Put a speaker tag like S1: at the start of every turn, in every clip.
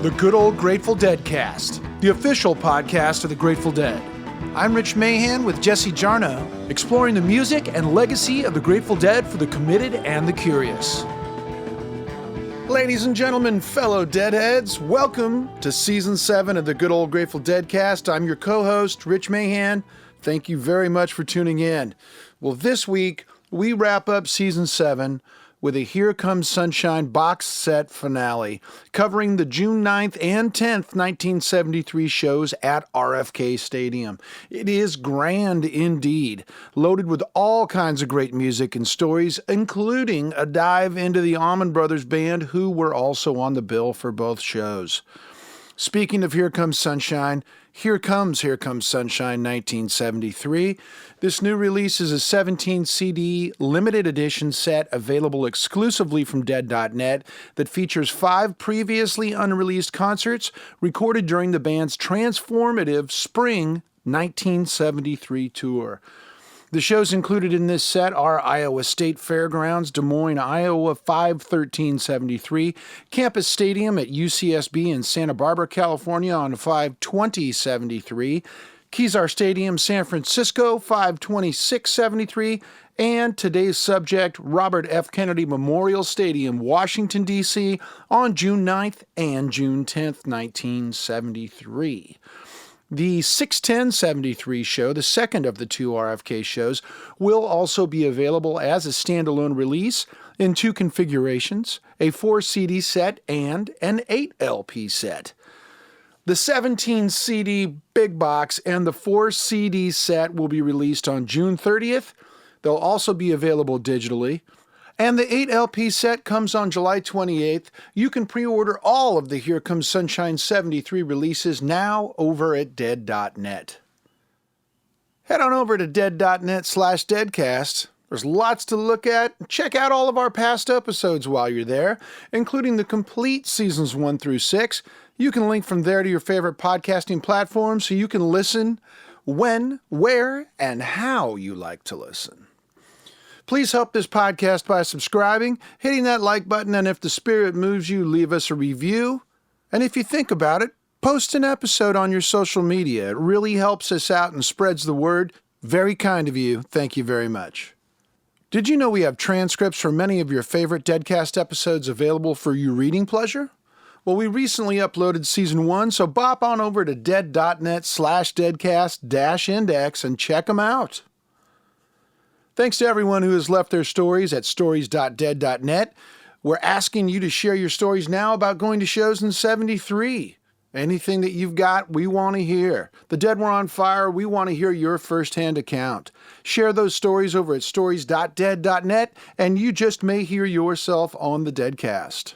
S1: The Good Old Grateful Deadcast, the official podcast of the Grateful Dead. I'm Rich Mahan with Jesse Jarnow, exploring the music and legacy of the Grateful Dead for the committed and the curious. Ladies and gentlemen, fellow Deadheads, welcome to Season 7 of the Good Old Grateful Deadcast. I'm your co-host, Rich Mahan. Thank you very much for tuning in. Well, this week, we wrap up Season 7 with a Here Comes Sunshine box set finale, covering the June 9th and 10th, 1973 shows at RFK Stadium. It is grand indeed, loaded with all kinds of great music and stories, including a dive into the Allman Brothers Band, who were also on the bill for both shows. Speaking of Here Comes Sunshine, Here Comes Sunshine 1973. This new release is a 17 CD limited edition set available exclusively from Dead.net that features 5 previously unreleased concerts recorded during the band's transformative spring 1973 tour. The shows included in this set are Iowa State Fairgrounds, Des Moines, Iowa, 5/13/73, Campus Stadium at UCSB in Santa Barbara, California on 5/20/73, Kezar Stadium, San Francisco, 5/26/73, and today's subject, Robert F. Kennedy Memorial Stadium, Washington, D.C. on June 9th and June 10th, 1973. The 6/10/73 show, the second of the 2 RFK shows, will also be available as a standalone release in 2 configurations, a 4 CD set and an 8 LP set. The 17 CD big box and the 4 CD set will be released on June 30th. They'll also be available digitally. And the 8 LP set comes on July 28th. You can pre-order all of the Here Comes Sunshine 73 releases now over at Dead.net. Head on over to Dead.net/Deadcast. There's lots to look at. Check out all of our past episodes while you're there, including the complete seasons 1 through 6. You can link from there to your favorite podcasting platform so you can listen when, where, and how you like to listen. Please help this podcast by subscribing, hitting that like button, and if the spirit moves you, leave us a review. And if you think about it, post an episode on your social media. It really helps us out and spreads the word. Very kind of you. Thank you very much. Did you know we have transcripts for many of your favorite Deadcast episodes available for your reading pleasure? Well, we recently uploaded Season 1, so bop on over to Dead.net/Deadcast-index and check them out. Thanks to everyone who has left their stories at stories.dead.net. We're asking you to share your stories now about going to shows in 73. Anything that you've got, we want to hear. The Dead were on fire. We want to hear your firsthand account. Share those stories over at stories.dead.net, and you just may hear yourself on the Deadcast.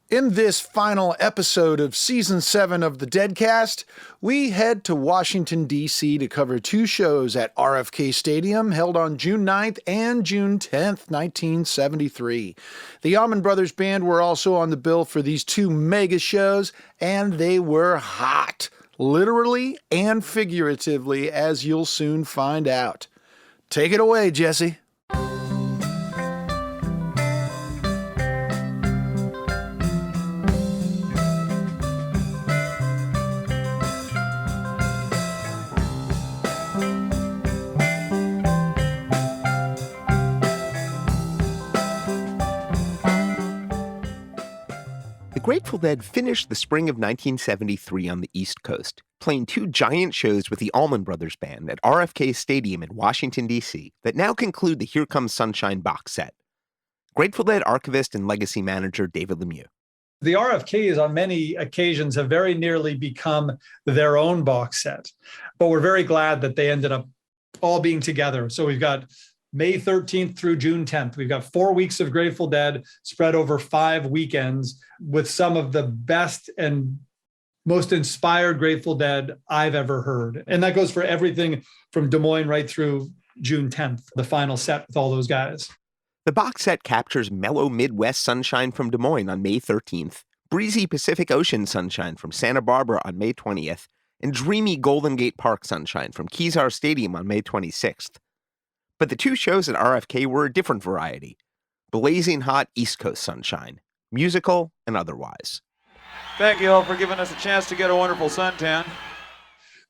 S1: In this final episode of Season 7 of the Deadcast, we head to Washington, D.C. to cover 2 shows at RFK Stadium held on June 9th and June 10th, 1973. The Allman Brothers Band were also on the bill for these 2 mega shows, and they were hot, literally and figuratively, as you'll soon find out. Take it away, Jesse.
S2: The Grateful Dead finished the spring of 1973 on the East Coast, playing 2 giant shows with the Allman Brothers Band at RFK Stadium in Washington, D.C. that now conclude the Here Comes Sunshine box set. Grateful Dead archivist and legacy manager David Lemieux.
S3: The RFKs on many occasions have very nearly become their own box set, but we're very glad that they ended up all being together. So we've got May 13th through June 10th. We've got 4 weeks of Grateful Dead spread over 5 weekends with some of the best and most inspired Grateful Dead I've ever heard. And that goes for everything from Des Moines right through June 10th, the final set with all those guys.
S2: The box set captures mellow Midwest sunshine from Des Moines on May 13th, breezy Pacific Ocean sunshine from Santa Barbara on May 20th, and dreamy Golden Gate Park sunshine from Kezar Stadium on May 26th. But the 2 shows at RFK were a different variety. Blazing hot East Coast sunshine, musical and otherwise.
S4: Thank you all for giving us a chance to get a wonderful suntan.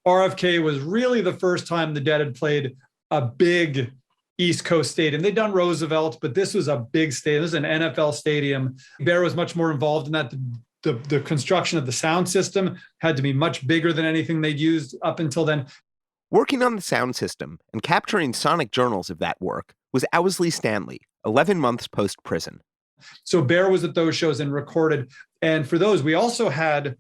S3: RFK was really the first time the Dead had played a big East Coast stadium. They'd done Roosevelt, but this was a big stadium. This was an NFL stadium. Bear was much more involved in that. The construction of the sound system had to be much bigger than anything they'd used up until then.
S2: Working on the sound system and capturing sonic journals of that work was Owsley Stanley, 11 months post-prison.
S3: So Bear was at those shows and recorded. And for those, we also had,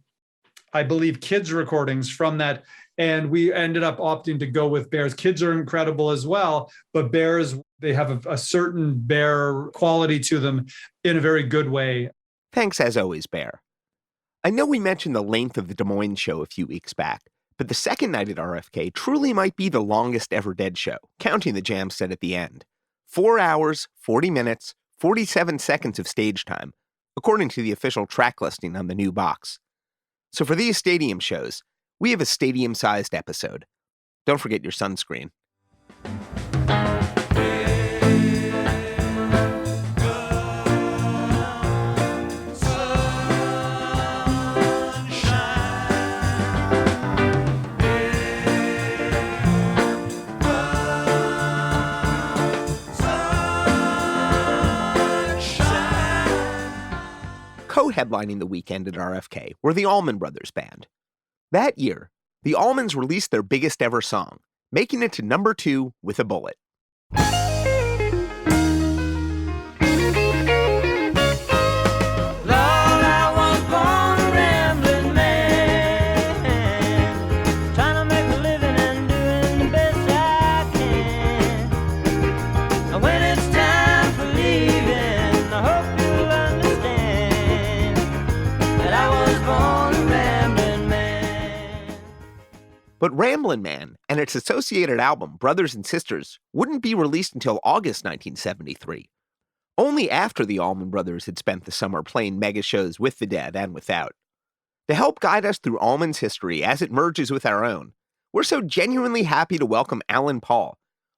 S3: I believe, kids recordings from that. And we ended up opting to go with Bears. Kids are incredible as well, but Bears, they have a certain Bear quality to them in a very good way.
S2: Thanks as always, Bear. I know we mentioned the length of the Des Moines show a few weeks back, but the second night at RFK truly might be the longest ever Dead show, counting the jam set at the end. 4 hours, 40 minutes, 47 seconds of stage time, according to the official track listing on the new box. So for these stadium shows, we have a stadium-sized episode. Don't forget your sunscreen. Co-headlining the weekend at RFK were the Allman Brothers Band. That year, the Allmans released their biggest ever song, making it to number 2 with a bullet. But Ramblin' Man and its associated album, Brothers and Sisters, wouldn't be released until August 1973, only after the Allman Brothers had spent the summer playing mega shows with the Dead and without. To help guide us through Allman's history as it merges with our own, we're so genuinely happy to welcome Allan Paul,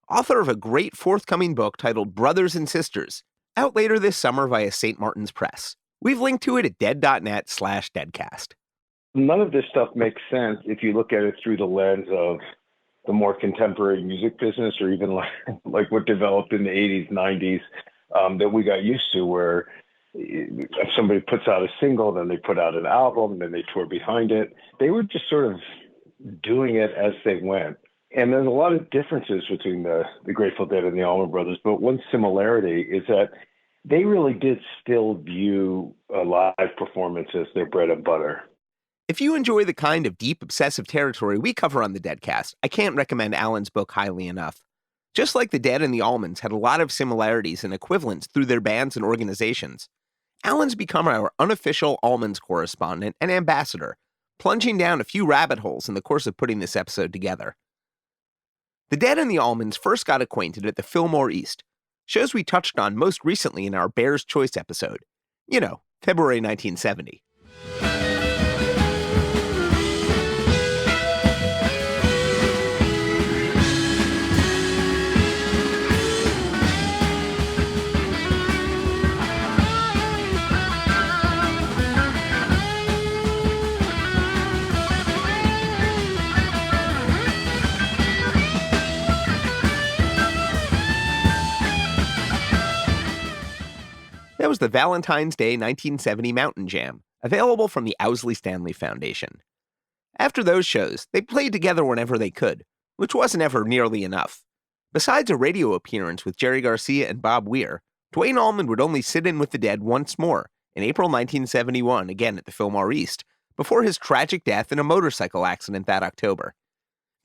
S2: author of a great forthcoming book titled Brothers and Sisters, out later this summer via St. Martin's Press. We've linked to it at dead.net/deadcast.
S5: None of this stuff makes sense if you look at it through the lens of the more contemporary music business, or even like what developed in the 80s, 90s that we got used to, where if somebody puts out a single, then they put out an album, then they tour behind it. They were just sort of doing it as they went. And there's a lot of differences between the Grateful Dead and the Allman Brothers, but one similarity is that they really did still view a live performance as their bread and butter.
S2: If you enjoy the kind of deep, obsessive territory we cover on the Deadcast, I can't recommend Allan's book highly enough. Just like the Dead and the Allmans had a lot of similarities and equivalents through their bands and organizations, Allan's become our unofficial Allmans correspondent and ambassador, plunging down a few rabbit holes in the course of putting this episode together. The Dead and the Allmans first got acquainted at the Fillmore East, shows we touched on most recently in our Bear's Choice episode. You know, February 1970. That was the Valentine's Day 1970 Mountain Jam, available from the Owsley Stanley Foundation. After those shows, they played together whenever they could, which wasn't ever nearly enough. Besides a radio appearance with Jerry Garcia and Bob Weir, Duane Allman would only sit in with the Dead once more, in April 1971, again at the Fillmore East, before his tragic death in a motorcycle accident that October.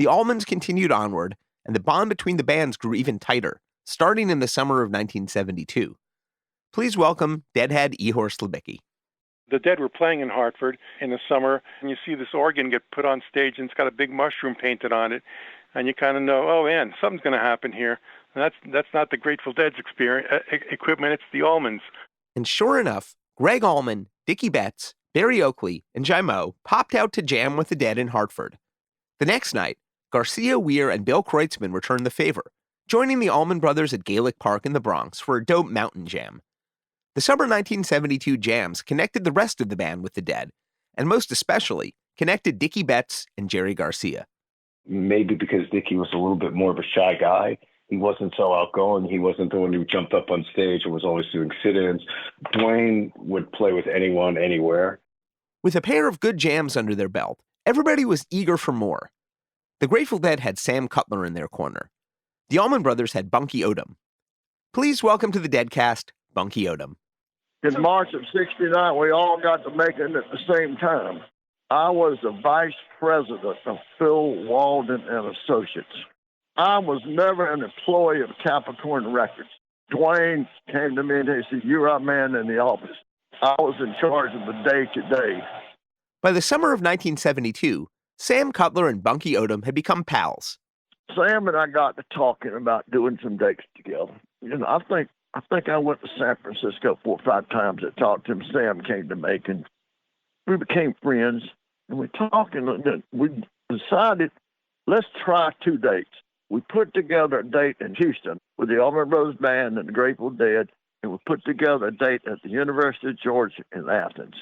S2: The Allmans continued onward, and the bond between the bands grew even tighter, starting in the summer of 1972. Please welcome Deadhead Ihor Slabicky.
S6: The Dead were playing in Hartford in the summer, and you see this organ get put on stage, and it's got a big mushroom painted on it, and you kind of know, oh man, something's going to happen here. And that's not the Grateful Dead's equipment, it's the Allmans.
S2: And sure enough, Greg Allman, Dickie Betts, Barry Oakley, and Jimo popped out to jam with the Dead in Hartford. The next night, Garcia, Weir, and Bill Kreutzmann returned the favor, joining the Allman Brothers at Gaelic Park in the Bronx for a dope mountain jam. The summer 1972 jams connected the rest of the band with the Dead, and most especially connected Dickie Betts and Jerry Garcia.
S5: Maybe because Dickie was a little bit more of a shy guy. He wasn't so outgoing. He wasn't the one who jumped up on stage and was always doing sit-ins. Dwayne would play with anyone, anywhere.
S2: With a pair of good jams under their belt, everybody was eager for more. The Grateful Dead had Sam Cutler in their corner. The Allman Brothers had Bunky Odom. Please welcome to the Deadcast, Bunky Odom.
S7: In March of '69, we all got to Macon at the same time. I was the vice president of Phil Walden and Associates. I was never an employee of Capricorn Records. Dwayne came to me and he said, "You're our man in the office." I was in charge of the day-to-day.
S2: By the summer of 1972, Sam Cutler and Bunky Odom had become pals.
S7: Sam and I got to talking about doing some dates together. You know, I think I went to San Francisco 4 or 5 times to talk to him. Sam came to Macon. We became friends, and we talked, and we decided, let's try 2 dates. We put together a date in Houston with the Allman Brothers Band and the Grateful Dead, and we put together a date at the University of Georgia in Athens.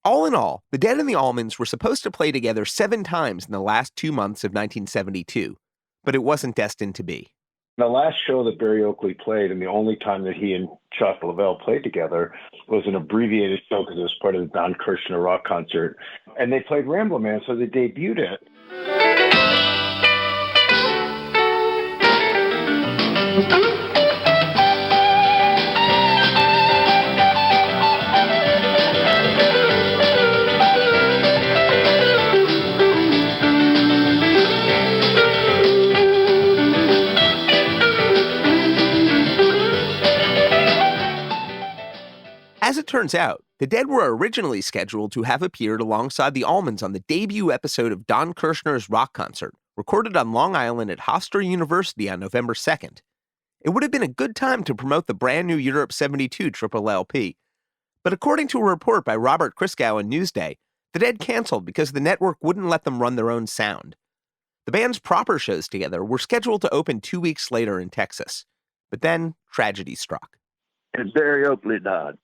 S2: All in all, the Dead and the Allmans were supposed to play together 7 times in the last 2 months of 1972, but it wasn't destined to be.
S5: The last show that Barry Oakley played, and the only time that he and Chuck Leavell played together, was an abbreviated show because it was part of the Don Kirshner rock concert. And they played Ramblin' Man, so they debuted it.
S2: As it turns out, the Dead were originally scheduled to have appeared alongside the Allmans on the debut episode of Don Kirshner's rock concert, recorded on Long Island at Hofstra University on November 2nd. It would have been a good time to promote the brand new Europe 72 Triple LP. But according to a report by Robert Christgau in Newsday, the Dead canceled because the network wouldn't let them run their own sound. The band's proper shows together were scheduled to open 2 weeks later in Texas. But then, tragedy struck.
S7: And Barry Oakley died.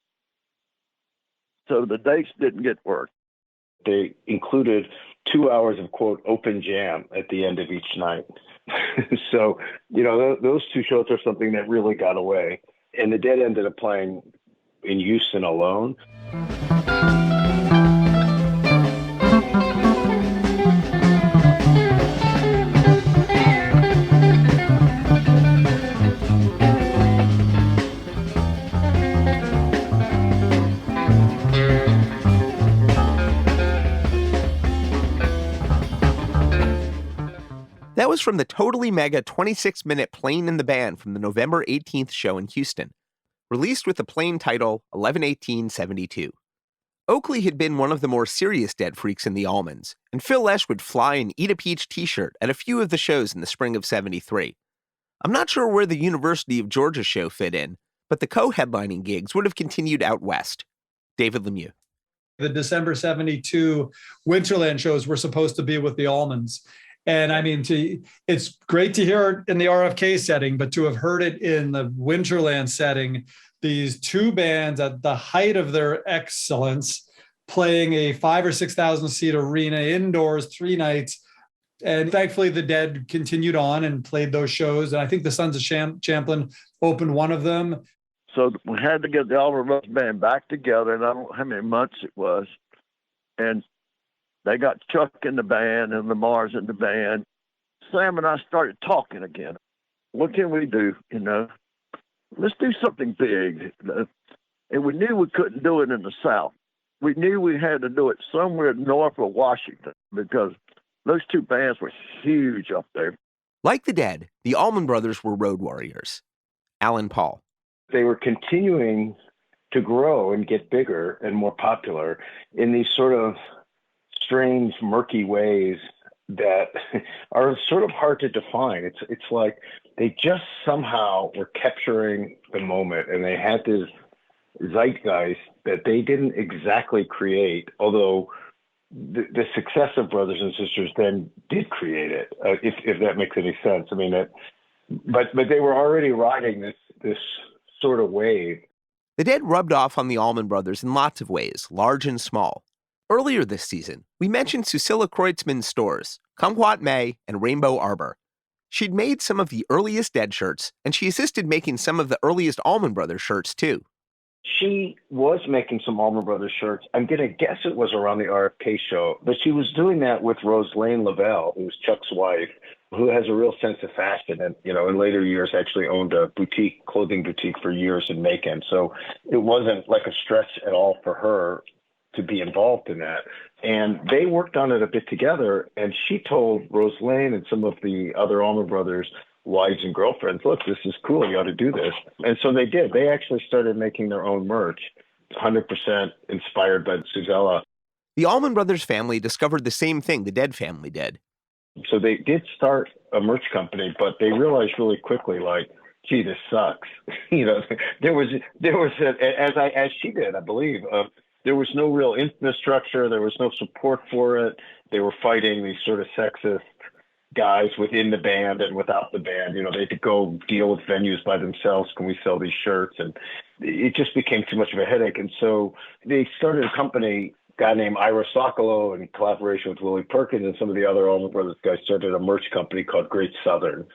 S7: So the dates didn't get worked.
S5: They included 2 hours of, quote, open jam at the end of each night. So, you know, those 2 shows are something that really got away. And the Dead ended up playing in Houston alone.
S2: That was from the totally mega 26-minute Playing in the Band from the November 18th show in Houston, released with the plain title 11/18/72. Oakley had been one of the more serious Dead freaks in the Allmans, and Phil Lesh would fly an Eat a Peach t-shirt at a few of the shows in the spring of '73. I'm not sure where the University of Georgia show fit in, but the co-headlining gigs would have continued out west. David Lemieux.
S3: The December '72 Winterland shows were supposed to be with the Allmans. And I mean, it's great to hear it in the RFK setting, but to have heard it in the Winterland setting, these 2 bands at the height of their excellence, playing a 5,000 or 6,000 seat arena indoors 3 nights. And thankfully, the Dead continued on and played those shows. And I think the Sons of Champlin opened one of them.
S7: So we had to get the Allman Brothers Band back together, and I don't know how many months it was. And they got Chuck in the band and Lamar's in the band. Sam and I started talking again. What can we do? You know, let's do something big. And we knew we couldn't do it in the South. We knew we had to do it somewhere north of Washington because those 2 bands were huge up there.
S2: Like the Dead, the Allman Brothers were road warriors. Alan Paul.
S5: They were continuing to grow and get bigger and more popular in these sort of strange, murky ways that are sort of hard to define. It's like they just somehow were capturing the moment, and they had this zeitgeist that they didn't exactly create, although the success of Brothers and Sisters then did create it, if that makes any sense. I mean, but they were already riding this sort of wave.
S2: The Dead rubbed off on the Allman Brothers in lots of ways, large and small. Earlier this season, we mentioned Susilla Kreutzmann's stores, Kumquat May and Rainbow Arbor. She'd made some of the earliest Dead shirts, and she assisted making some of the earliest Allman Brothers shirts, too.
S5: She was making some Allman Brothers shirts. I'm going to guess it was around the RFK show, but she was doing that with Rosalane Lavelle, who's Chuck's wife, who has a real sense of fashion and, in later years actually owned a clothing boutique for years in Macon. So it wasn't like a stretch at all for her to be involved in that. And they worked on it a bit together, and she told Rosalane and some of the other Allman Brothers wives and girlfriends, look, this is cool, you ought to do this. And so they did. They actually started making their own merch, 100% inspired by Susilla.
S2: The Allman Brothers family discovered the same thing the Dead family did.
S5: So they did start a merch company, but they realized really quickly, like, gee, this sucks. There was as she did, I believe, there was no real infrastructure. There was no support for it. They were fighting these sort of sexist guys within the band and without the band. They had to go deal with venues by themselves. Can we sell these shirts? And it just became too much of a headache. And so they started a company, a guy named Ira Sokolow, in collaboration with Willie Perkins and some of the other Allman Brothers guys, started a merch company called Great Southern.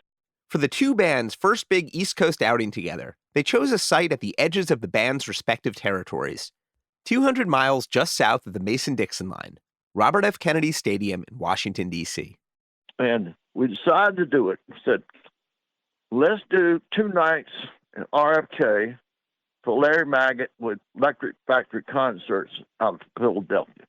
S2: For the two bands' first big East Coast outing together, they chose a site at the edges of the band's respective territories, 200 miles just south of the Mason-Dixon line, Robert F. Kennedy Stadium in Washington, D.C.
S7: And we decided to do it. We said, let's do 2 nights in RFK for Larry Maggot with Electric Factory concerts out of Philadelphia.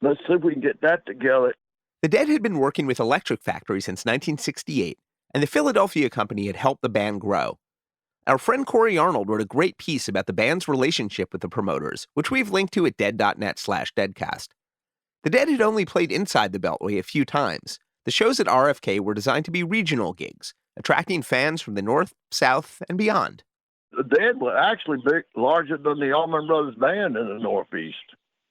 S7: Let's see if we can get that together.
S2: The Dead had been working with Electric Factory since 1968, and the Philadelphia company had helped the band grow. Our friend Corey Arnold wrote a great piece about the band's relationship with the promoters, which we've linked to at dead.net/deadcast. The Dead had only played inside the Beltway a few times. The shows at RFK were designed to be regional gigs, attracting fans from the North, South, and beyond.
S7: The Dead were actually larger than the Allman Brothers Band in the Northeast.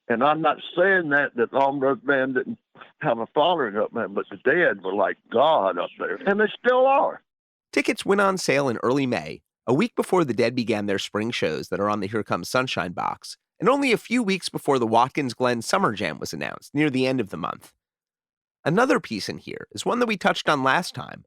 S7: And I'm not saying that the Allman Brothers Band didn't have a following up there, but the Dead were like God up there, and they still are.
S2: Tickets went on sale in early May, a week before the Dead began their spring shows that are on the Here Comes Sunshine box, and only a few weeks before the Watkins Glen Summer Jam was announced, near the end of the month. Another piece in here is one that we touched on last time,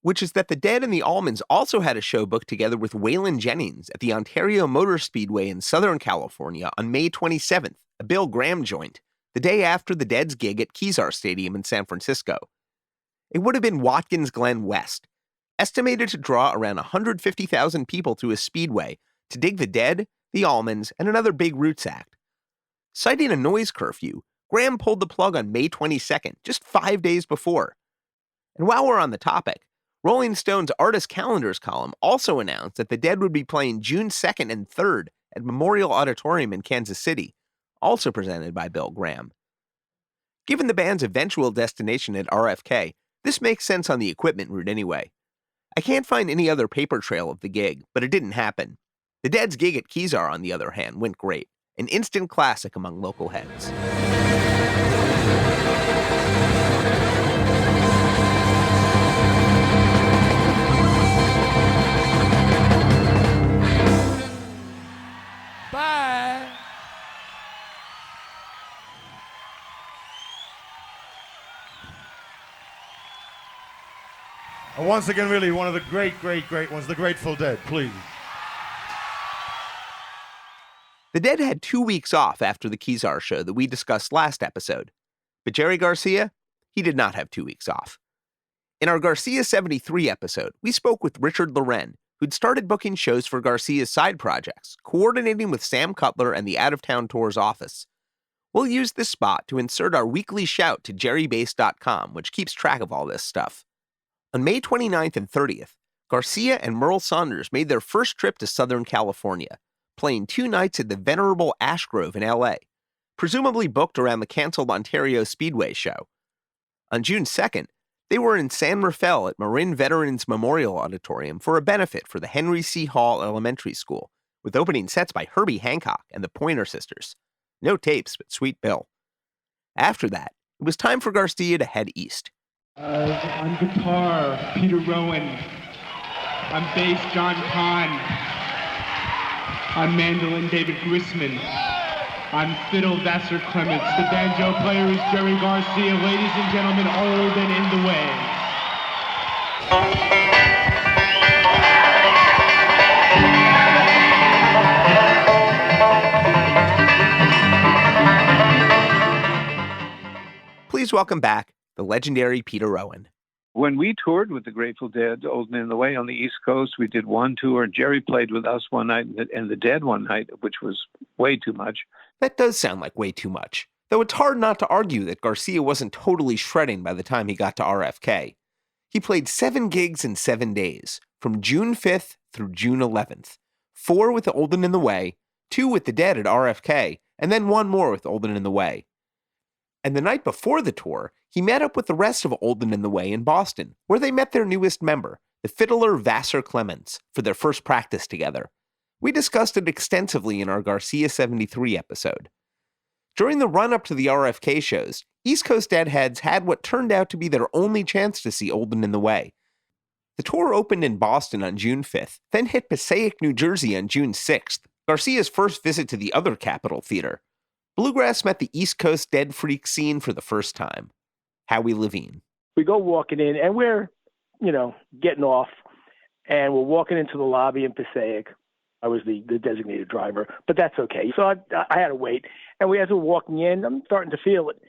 S2: which is that the Dead and the Allmans also had a show booked together with Waylon Jennings at the Ontario Motor Speedway in Southern California on May 27th, a Bill Graham joint, the day after the Dead's gig at Kezar Stadium in San Francisco. It would have been Watkins Glen West, estimated to draw around 150,000 people to a speedway to dig the Dead, the Allmans, and another big Roots act. Citing a noise curfew, Graham pulled the plug on May 22nd, just 5 days before. And while we're on the topic, Rolling Stone's Artist Calendars column also announced that the Dead would be playing June 2nd and 3rd at Memorial Auditorium in Kansas City, also presented by Bill Graham. Given the band's eventual destination at RFK, this makes sense on the equipment route anyway. I can't find any other paper trail of the gig, but it didn't happen. The Dead's gig at Kezar, on the other hand, went great, an instant classic among local heads.
S1: Bye.
S8: And once again, really, one of the great ones, the Grateful Dead, please.
S2: The Dead had 2 weeks off after the Kezar show that we discussed last episode. But Jerry Garcia, he did not have 2 weeks off. In our Garcia 73 episode, we spoke with Richard Loren, who'd started booking shows for Garcia's side projects, coordinating with Sam Cutler and the Out of Town Tour's office. We'll use this spot to insert our weekly shout to jerrybase.com, which keeps track of all this stuff. On May 29th and 30th, Garcia and Merl Saunders made their first trip to Southern California, playing 2 nights at the venerable Ash Grove in L.A., presumably booked around the canceled Ontario Speedway show. On June 2nd, they were in San Rafael at Marin Veterans Memorial Auditorium for a benefit for the Henry C. Hall Elementary School, with opening sets by Herbie Hancock and the Pointer Sisters. No tapes, but Sweet Bill. After that, it was time for Garcia to head east.
S9: On guitar, Peter Rowan. On bass, John Kahn. On mandolin, David Grisman. I'm fiddle Vassar Clements. The banjo player is Jerry Garcia. Ladies and gentlemen, Old and in the Way.
S2: Please welcome back the legendary Peter Rowan.
S10: When we toured with the Grateful Dead, Old and in the Way on the East Coast, we did one tour. Jerry played with us one night and the Dead one night, which was way too much.
S2: That does sound like way too much, though it's hard not to argue that Garcia wasn't totally shredding by the time he got to RFK. He played 7 gigs in 7 days, from June 5th through June 11th, 4 with the Old and in the Way, 2 with the Dead at RFK, and then 1 more with Old and in the Way. And the night before the tour, he met up with the rest of Old and in the Way in Boston, where they met their newest member, the fiddler Vassar Clements, for their first practice together. We discussed it extensively in our Garcia 73 episode. During the run-up to the RFK shows, East Coast Deadheads had what turned out to be their only chance to see Old and in the Way. The tour opened in Boston on June 5th, then hit Passaic, New Jersey on June 6th, Garcia's first visit to the other Capitol Theater. Bluegrass met the East Coast Dead Freak scene for the first time. Howie Levine.
S11: We go walking in, and we're, getting off, and we're walking into the lobby in Passaic. I was the designated driver, but that's okay. So I had to wait. And as we're walking in, I'm starting to feel it.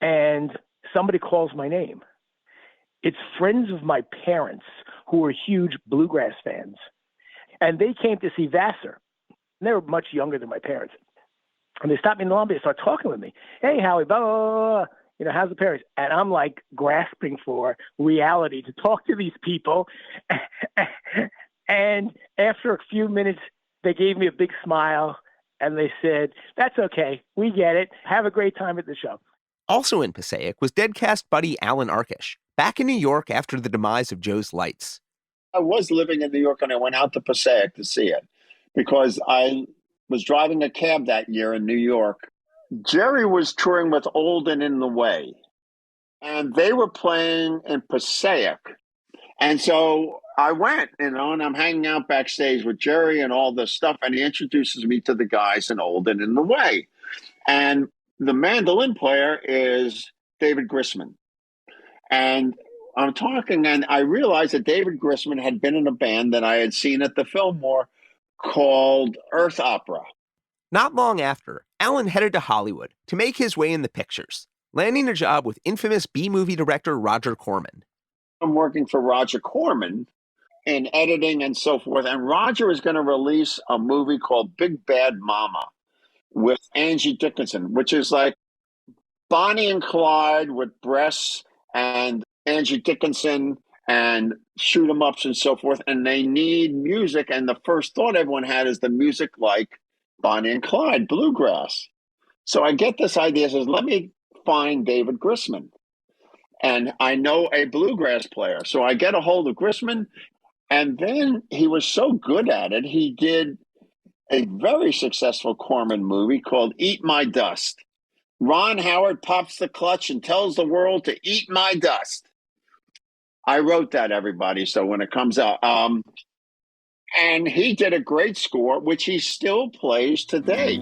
S11: And somebody calls my name. It's friends of my parents who are huge bluegrass fans. And they came to see Vassar. And they were much younger than my parents. And they stopped me in the lobby and started talking with me. Hey, Howie, blah, blah, blah. How's the parents? And I'm like grasping for reality to talk to these people. And after a few minutes, they gave me a big smile and they said, that's okay. We get it. Have a great time at the show.
S2: Also in Passaic was Deadcast buddy Allan Arkush, back in New York after the demise of Joe's Lights.
S12: I was living in New York and I went out to Passaic to see it because I was driving a cab that year in New York. Jerry was touring with Old and in the Way, and they were playing in Passaic. And so I went, and I'm hanging out backstage with Jerry and all this stuff, and he introduces me to the guys in Old and in the Way. And the mandolin player is David Grisman. And I'm talking, and I realized that David Grisman had been in a band that I had seen at the Fillmore called Earth Opera.
S2: Not long after, Allan headed to Hollywood to make his way in the pictures, landing a job with infamous B-movie director Roger Corman.
S12: I'm working for Roger Corman in editing and so forth, and Roger is going to release a movie called Big Bad Mama with Angie Dickinson, which is like Bonnie and Clyde with breasts and Angie Dickinson and shoot 'em ups and so forth, and they need music, and the first thought everyone had is the music like Bonnie and Clyde, bluegrass. So I get this idea, says, let me find David Grisman. And I know a bluegrass player. So I get a hold of Grisman, and then he was so good at it, he did a very successful Corman movie called Eat My Dust. Ron Howard pops the clutch and tells the world to eat my dust. I wrote that, everybody, so when it comes out. And he did a great score, which he still plays today.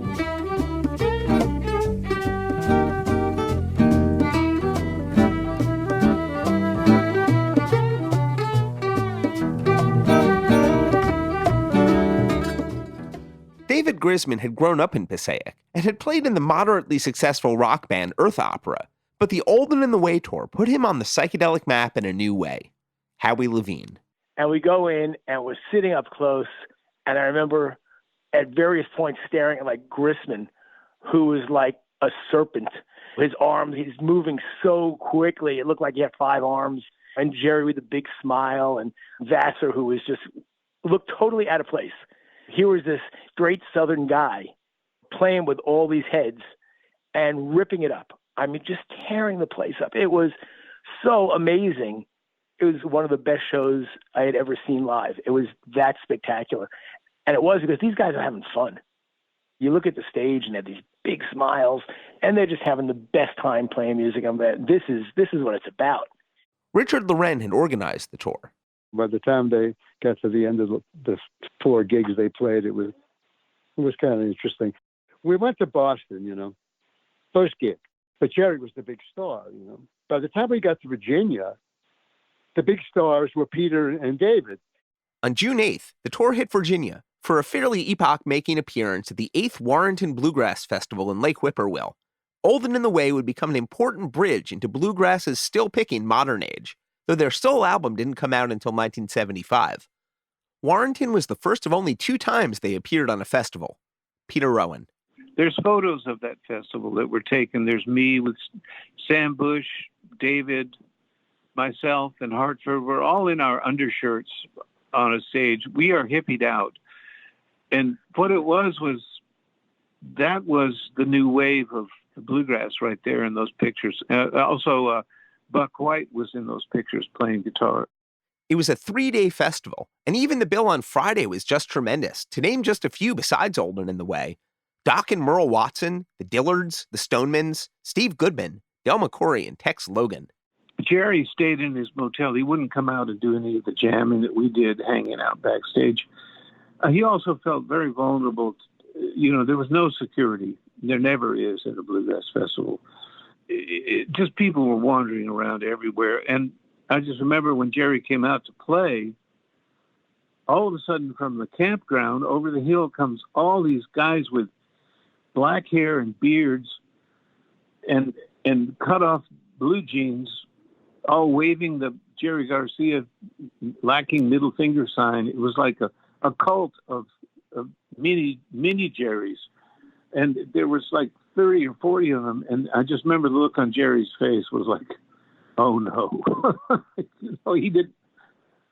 S2: David Grisman had grown up in Passaic and had played in the moderately successful rock band Earth Opera, but the Old and in the Way tour put him on the psychedelic map in a new way. Howie Levine.
S11: And we go in and we're sitting up close. And I remember at various points staring at like Grisman, who was like a serpent. His arms, he's moving so quickly. It looked like he had 5 arms. And Jerry with a big smile, and Vassar, who was just looked totally out of place. Here was this great Southern guy playing with all these heads and ripping it up. I mean, just tearing the place up. It was so amazing. It was one of the best shows I had ever seen live. It was that spectacular. And it was because these guys are having fun. You look at the stage and they have these big smiles, and they're just having the best time playing music. This is what it's about.
S2: Richard Loren had organized the tour.
S13: By the time they got to the end of the 4 gigs they played, it was kind of interesting. We went to Boston, first gig. But Jerry was the big star, By the time we got to Virginia, the big stars were Peter and David.
S2: On June 8th, the tour hit Virginia for a fairly epoch-making appearance at the 8th Warrenton Bluegrass Festival in Lake Whippoorwill. Olden in the Way would become an important bridge into bluegrass's still-picking modern age, though their sole album didn't come out until 1975. Warrenton was the first of only 2 times they appeared on a festival. Peter Rowan.
S10: There's photos of that festival that were taken. There's me with Sam Bush, David, myself, and Hartford. We're all in our undershirts on a stage. We are hippied out. And what it was that was the new wave of the bluegrass right there in those pictures. Also, Buck White was in those pictures playing guitar.
S2: It was a 3-day festival, and even the bill on Friday was just tremendous, to name just a few besides Olden in the Way. Doc and Merle Watson, the Dillards, the Stonemans, Steve Goodman, Del McCoury, and Tex Logan.
S10: Jerry stayed in his motel. He wouldn't come out and do any of the jamming that we did hanging out backstage. He also felt very vulnerable. There was no security. There never is at a bluegrass festival. Just people were wandering around everywhere. And I just remember when Jerry came out to play, all of a sudden from the campground over the hill comes all these guys with black hair and beards and cut off blue jeans, all waving the Jerry Garcia lacking middle finger sign. It was like a cult of mini Jerrys. And there was like 30 or 40 of them. And I just remember the look on Jerry's face was like, oh no. He did,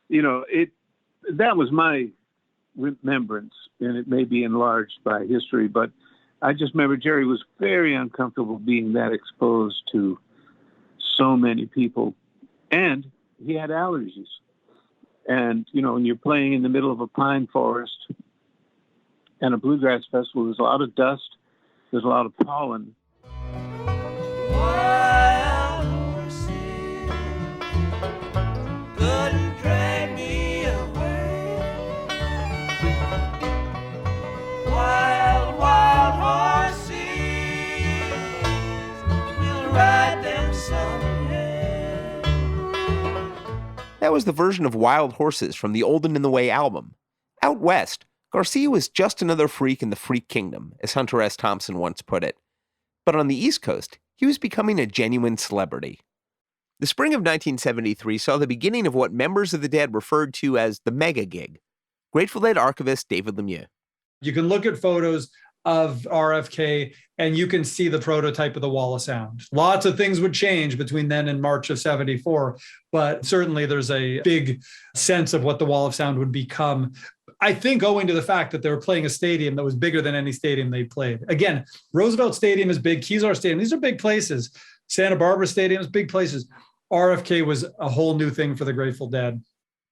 S10: that was my remembrance, and it may be enlarged by history, but I just remember Jerry was very uncomfortable being that exposed to so many people, and he had allergies. And, when you're playing in the middle of a pine forest and a bluegrass festival, there's a lot of dust, there's a lot of pollen.
S2: That was the version of Wild Horses from the Olden in the Way album. Out west, Garcia was just another freak in the freak kingdom, as Hunter S. Thompson once put it. But on the East Coast, he was becoming a genuine celebrity. The spring of 1973 saw the beginning of what members of the Dead referred to as the mega gig. Grateful Dead archivist David Lemieux.
S3: You can look at photos of RFK and you can see the prototype of the Wall of Sound. Lots of things would change between then and March of 74, but certainly there's a big sense of what the Wall of Sound would become. I think owing to the fact that they were playing a stadium that was bigger than any stadium they played. Again, Roosevelt Stadium is big, Kezar Stadium, these are big places. Santa Barbara Stadium is big places. RFK was a whole new thing for the Grateful Dead.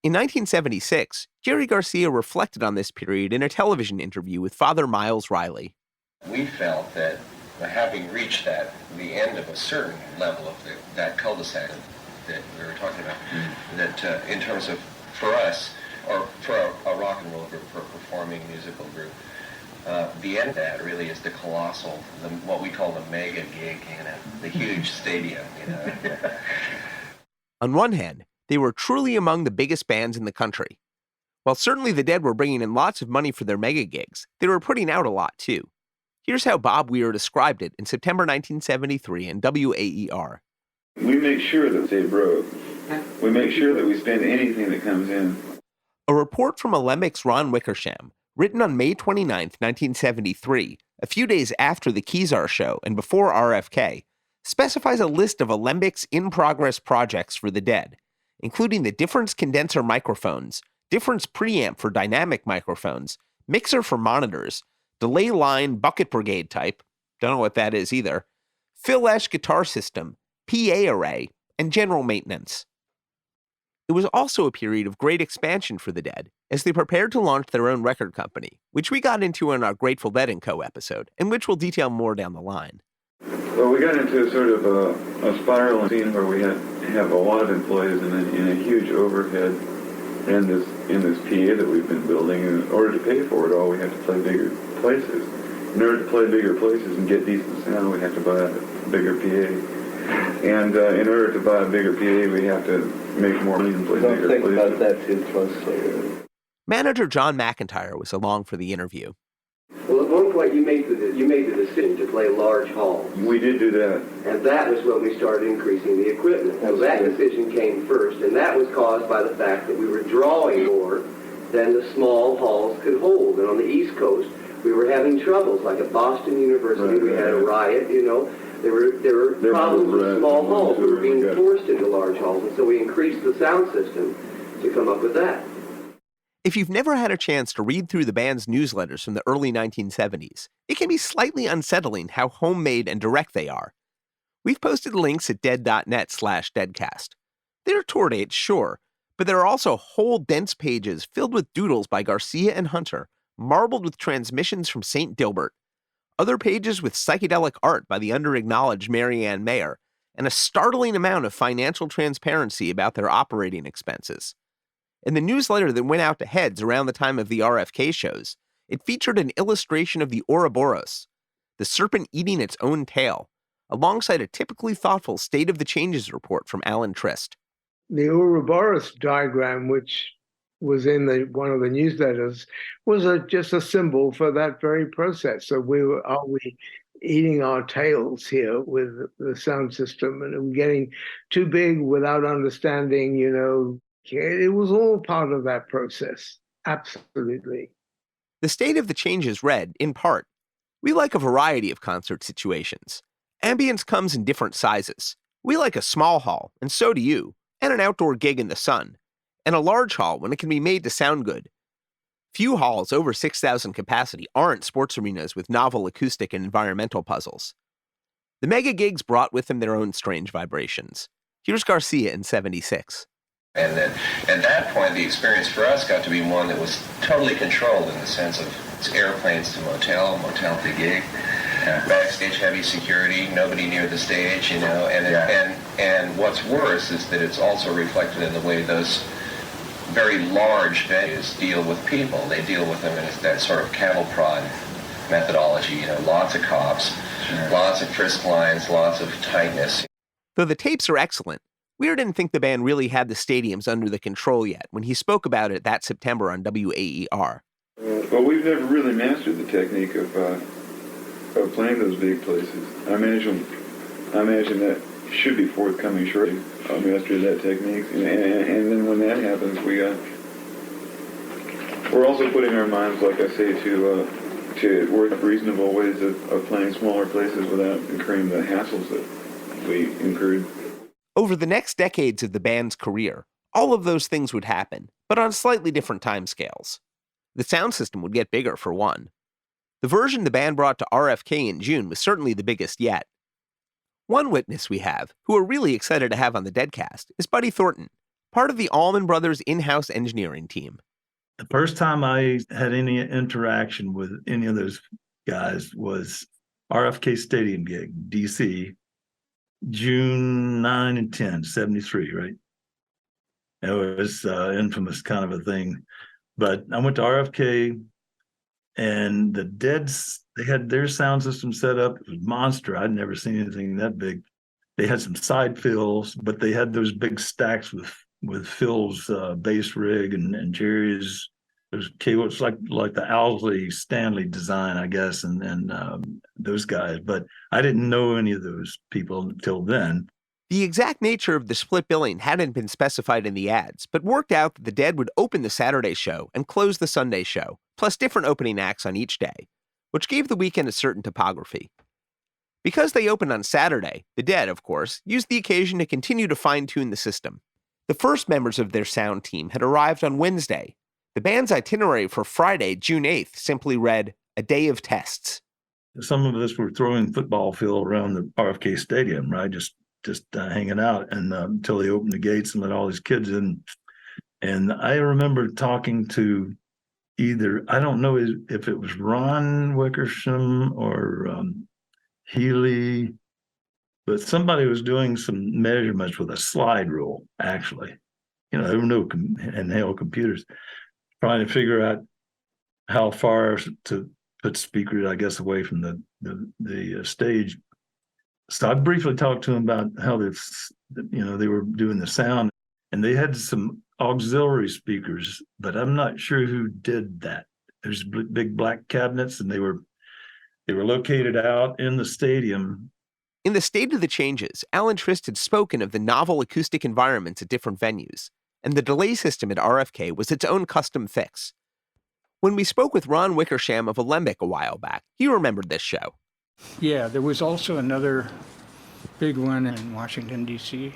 S2: In 1976, Jerry Garcia reflected on this period in a television interview with Father Miles Riley.
S14: We felt that having reached the end of a certain level of that cul-de-sac that we were talking about, that in terms of, for us, or for a rock and roll group, for a performing musical group, the end of that really is the colossal, what we call the mega gig, the huge stadium,
S2: On one hand, they were truly among the biggest bands in the country. While certainly the Dead were bringing in lots of money for their mega gigs, they were putting out a lot too. Here's how Bob Weir described it in September 1973 in WAER.
S15: We make sure that they broke. We make sure that we spend anything that comes in.
S2: A report from Alembic's Ron Wickersham, written on May 29, 1973, a few days after the Kezar show and before RFK, specifies a list of Alembic's in-progress projects for the Dead, including the difference condenser microphones, difference preamp for dynamic microphones, mixer for monitors, delay line bucket brigade type, don't know what that is either, Phil Esch guitar system, PA array, and general maintenance. It was also a period of great expansion for the Dead, as they prepared to launch their own record company, which we got into in our Grateful Dead & Co. episode, and which we'll detail more down the line.
S15: Well, we got into sort of a spiral scene where we had to have a lot of employees in a huge overhead in this PA that we've been building. And in order to pay for it all, we had to play bigger places. in order to play bigger places and get decent sound, we have to buy a bigger PA. And in order to buy a bigger PA, we have to make more money and play bigger places. Don't think about that too closely.
S2: Manager John McIntyre was along for the interview.
S16: Well, at one point you made the decision to play large halls.
S15: We did do that.
S16: And that was when we started increasing the equipment. So that decision came first, and that was caused by the fact that we were drawing more than the small halls could hold. And on the East Coast, we were having troubles. Like at Boston University, we had a riot, you know. There were problems with small halls. We were being forced into large halls, and so we increased the sound system to come up with that.
S2: If you've never had a chance to read through the band's newsletters from the early 1970s, it can be slightly unsettling how homemade and direct they are. We've posted links at dead.net/deadcast. There are tour dates, sure, but there are also whole dense pages filled with doodles by Garcia and Hunter, marbled with transmissions from St. Dilbert, other pages with psychedelic art by the under-acknowledged Marianne Mayer, and a startling amount of financial transparency about their operating expenses. In the newsletter that went out to heads around the time of the RFK shows, it featured an illustration of the Ouroboros, the serpent eating its own tail, alongside a typically thoughtful State of the Changes report from Allan Trist.
S17: The Ouroboros diagram, which was in one of the newsletters, was just a symbol for that very process. So are we eating our tails here with the sound system and getting too big without understanding, you know? It was all part of that process. Absolutely.
S2: The State of the Changes read, in part, "We like a variety of concert situations. Ambience comes in different sizes. We like a small hall, and so do you, and an outdoor gig in the sun, and a large hall when it can be made to sound good. Few halls over 6,000 capacity aren't sports arenas with novel acoustic and environmental puzzles. The mega gigs brought with them their own strange vibrations." Here's Garcia in 76.
S14: And then at that point, the experience for us got to be one that was totally controlled in the sense of it's airplanes to motel, motel to gig, backstage heavy security, nobody near the stage, you know. And what's worse is that it's also reflected in the way those very large venues deal with people. They deal with them in that sort of cattle prod methodology, you know, lots of cops, lots of Trist lines, lots of tightness.
S2: Though the tapes are excellent, Weir didn't think the band really had the stadiums under the control yet when he spoke about it that September on WAER.
S15: Well, we've never really mastered the technique of playing those big places. I imagine that should be forthcoming shortly. I'll master that technique, and then when that happens, we're also putting our minds, like I say, to work reasonable ways of playing smaller places without incurring the hassles that we incurred.
S2: Over the next decades of the band's career, all of those things would happen, but on slightly different timescales. The sound system would get bigger, for one. The version the band brought to RFK in June was certainly the biggest yet. One witness we have, who we're really excited to have on the Deadcast, is Buddy Thornton, part of the Allman Brothers in-house engineering team.
S18: The first time I had any interaction with any of those guys was RFK Stadium gig, D.C., June 9 and 10, 73, right? It was infamous kind of a thing. But I went to RFK, and the Deads, they had their sound system set up. It was monster. I'd never seen anything that big. They had some side fills, but they had those big stacks with Phil's bass rig and Jerry's. Those cables, like the Owsley Stanley design, I guess, and those guys. But I didn't know any of those people until then.
S2: The exact nature of the split billing hadn't been specified in the ads, but worked out that the Dead would open the Saturday show and close the Sunday show, plus different opening acts on each day, which gave the weekend a certain topography. Because they opened on Saturday, the Dead, of course, used the occasion to continue to fine-tune the system. The first members of their sound team had arrived on Wednesday. The band's itinerary for Friday, June 8th, simply read, "A day of tests."
S18: Some of us were throwing football field around the RFK Stadium, right? Just hanging out and until they opened the gates and let all these kids in. And I remember talking to either, I don't know if it was Ron Wickersham or Healy, but somebody was doing some measurements with a slide rule, actually. You know, there were no handheld computers, trying to figure out how far to put speakers, I guess, away from the stage. So I briefly talked to them about how they were doing the sound, and they had some auxiliary speakers, but I'm not sure who did that. There's big black cabinets, and they were located out in the stadium.
S2: In the State of the Changes, Alan Trist had spoken of the novel acoustic environments at different venues, and the delay system at RFK was its own custom fix. When we spoke with Ron Wickersham of Alembic a while back, he remembered this show.
S19: Yeah, there was also another big one in Washington, D.C.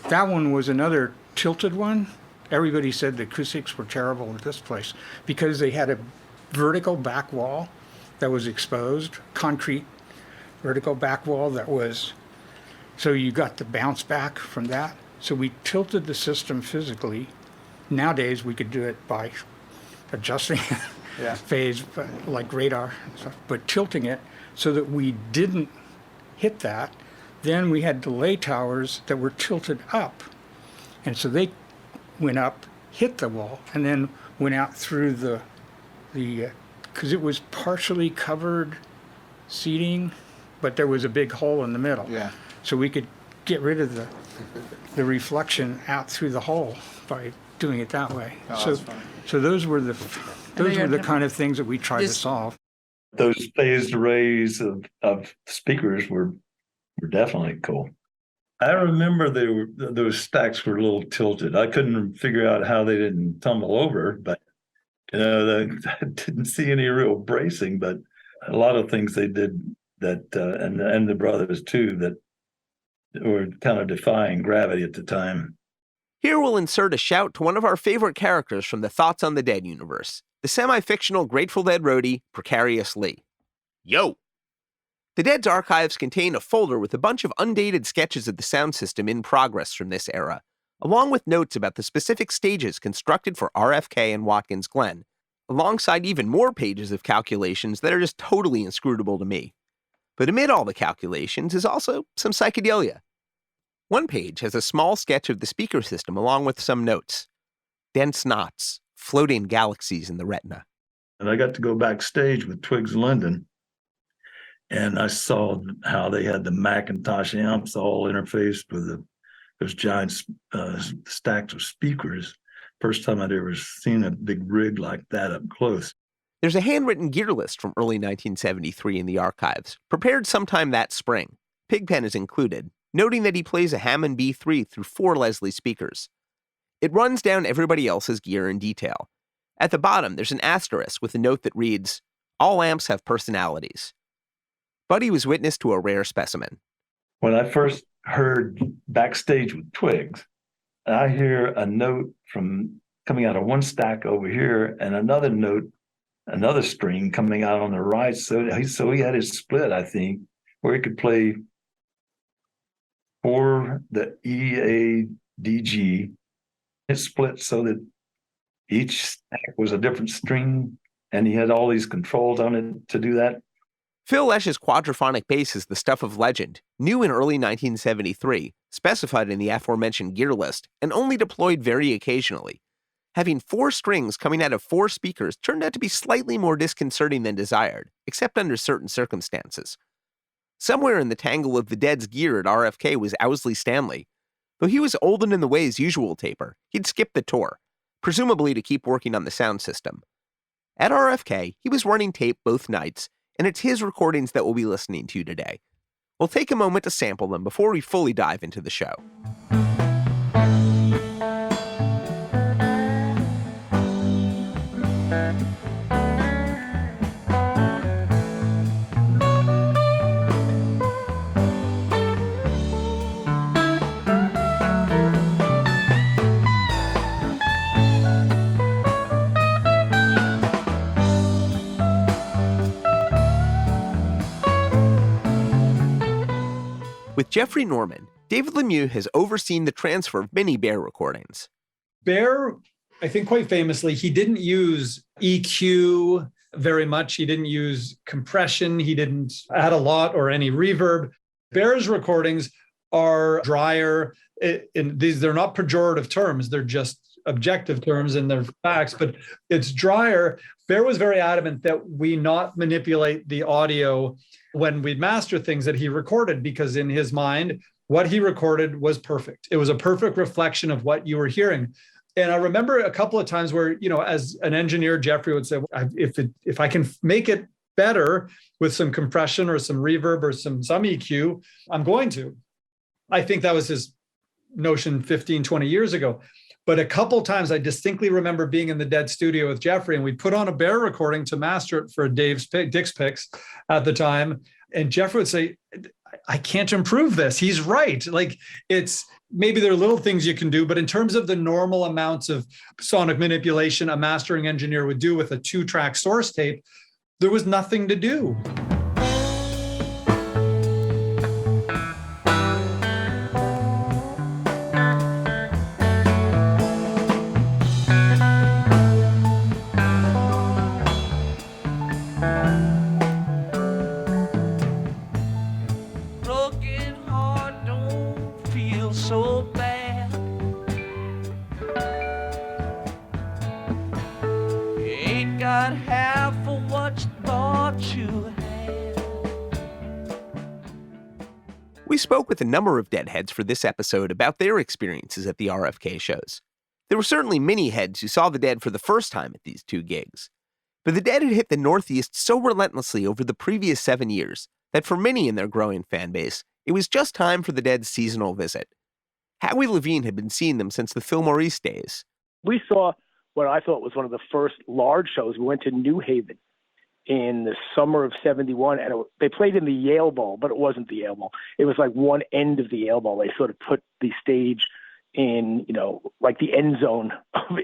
S19: That one was another tilted one. Everybody said the acoustics were terrible at this place because they had a vertical back wall that was exposed, concrete vertical back wall that was, so you got the bounce back from that. So we tilted the system physically. Nowadays we could do it by adjusting phase, like radar and stuff, but tilting it so that we didn't hit that. Then we had delay towers that were tilted up. And so they went up, hit the wall, and then went out through the because it was partially covered seating, but there was a big hole in the middle.
S20: Yeah.
S19: So we could get rid of the reflection out through the hole by doing it that way. So those were the kind of things that we tried to solve.
S18: Those phased arrays of speakers were definitely cool. I remember those stacks were a little tilted. I couldn't figure out how they didn't tumble over, but I didn't see any real bracing. But a lot of things they did that, and the brothers too, that were kind of defying gravity at the time.
S2: Here we'll insert a shout to one of our favorite characters from the Thoughts on the Dead universe, the semi-fictional Grateful Dead roadie, Precarious Lee. Yo! The Dead's archives contain a folder with a bunch of undated sketches of the sound system in progress from this era, along with notes about the specific stages constructed for RFK and Watkins Glen, alongside even more pages of calculations that are just totally inscrutable to me. But amid all the calculations is also some psychedelia. One page has a small sketch of the speaker system along with some notes. Dense knots, floating galaxies in the retina.
S18: And I got to go backstage with Twigs London, and I saw how they had the Macintosh amps all interfaced with those giant stacks of speakers. First time I'd ever seen a big rig like that up close.
S2: There's a handwritten gear list from early 1973 in the archives, prepared sometime that spring. Pigpen is included, noting that he plays a Hammond B3 through 4 Leslie speakers. It runs down everybody else's gear in detail. At the bottom, there's an asterisk with a note that reads, "All amps have personalities." Buddy was witness to a rare specimen.
S18: When I first heard Backstage with Twigs, I hear a note from coming out of one stack over here and another note, another string coming out on the right. So he had it split, I think, where he could play for the E, A, D, G. It split so that each stack was a different string, and he had all these controls on it to do that.
S2: Phil Lesh's quadraphonic bass is the stuff of legend, new in early 1973, specified in the aforementioned gear list, and only deployed very occasionally. Having 4 strings coming out of 4 speakers turned out to be slightly more disconcerting than desired, except under certain circumstances. Somewhere in the tangle of the Dead's gear at RFK was Owsley Stanley. Though he was old and in the way's usual taper, he'd skipped the tour, presumably to keep working on the sound system. At RFK, he was running tape both nights, and it's his recordings that we'll be listening to today. We'll take a moment to sample them before we fully dive into the show. With Jeffrey Norman, David Lemieux has overseen the transfer of many Bear recordings.
S3: Bear, I think quite famously, he didn't use EQ very much. He didn't use compression. He didn't add a lot or any reverb. Bear's recordings are drier. They're not pejorative terms. They're just objective terms and their facts, but it's drier. Bear was very adamant that we not manipulate the audio when we'd master things that he recorded, because in his mind, what he recorded was perfect. It was a perfect reflection of what you were hearing. And I remember a couple of times where, as an engineer, Jeffrey would say, if I can make it better with some compression or some reverb or some EQ, I'm going to. I think that was his notion 15, 20 years ago. But a couple times I distinctly remember being in the Dead studio with Jeffrey, and we put on a Bear recording to master it for Dick's Picks at the time. And Jeffrey would say, I can't improve this. He's right. Like, it's maybe there are little things you can do, but in terms of the normal amounts of sonic manipulation a mastering engineer would do with a 2-track source tape, there was nothing to do.
S2: We spoke with a number of Deadheads for this episode about their experiences at the RFK shows. There were certainly many heads who saw the Dead for the first time at these 2 gigs. But the Dead had hit the Northeast so relentlessly over the previous 7 years that for many in their growing fan base, it was just time for the Dead's seasonal visit. Howie Levine had been seeing them since the Fillmore East days.
S11: We saw what I thought was one of the first large shows. We went to New Haven in the summer of 71, and they played in the Yale Bowl, but it wasn't the Yale Bowl. It was like one end of the Yale Bowl. They sort of put the stage in, like the end zone,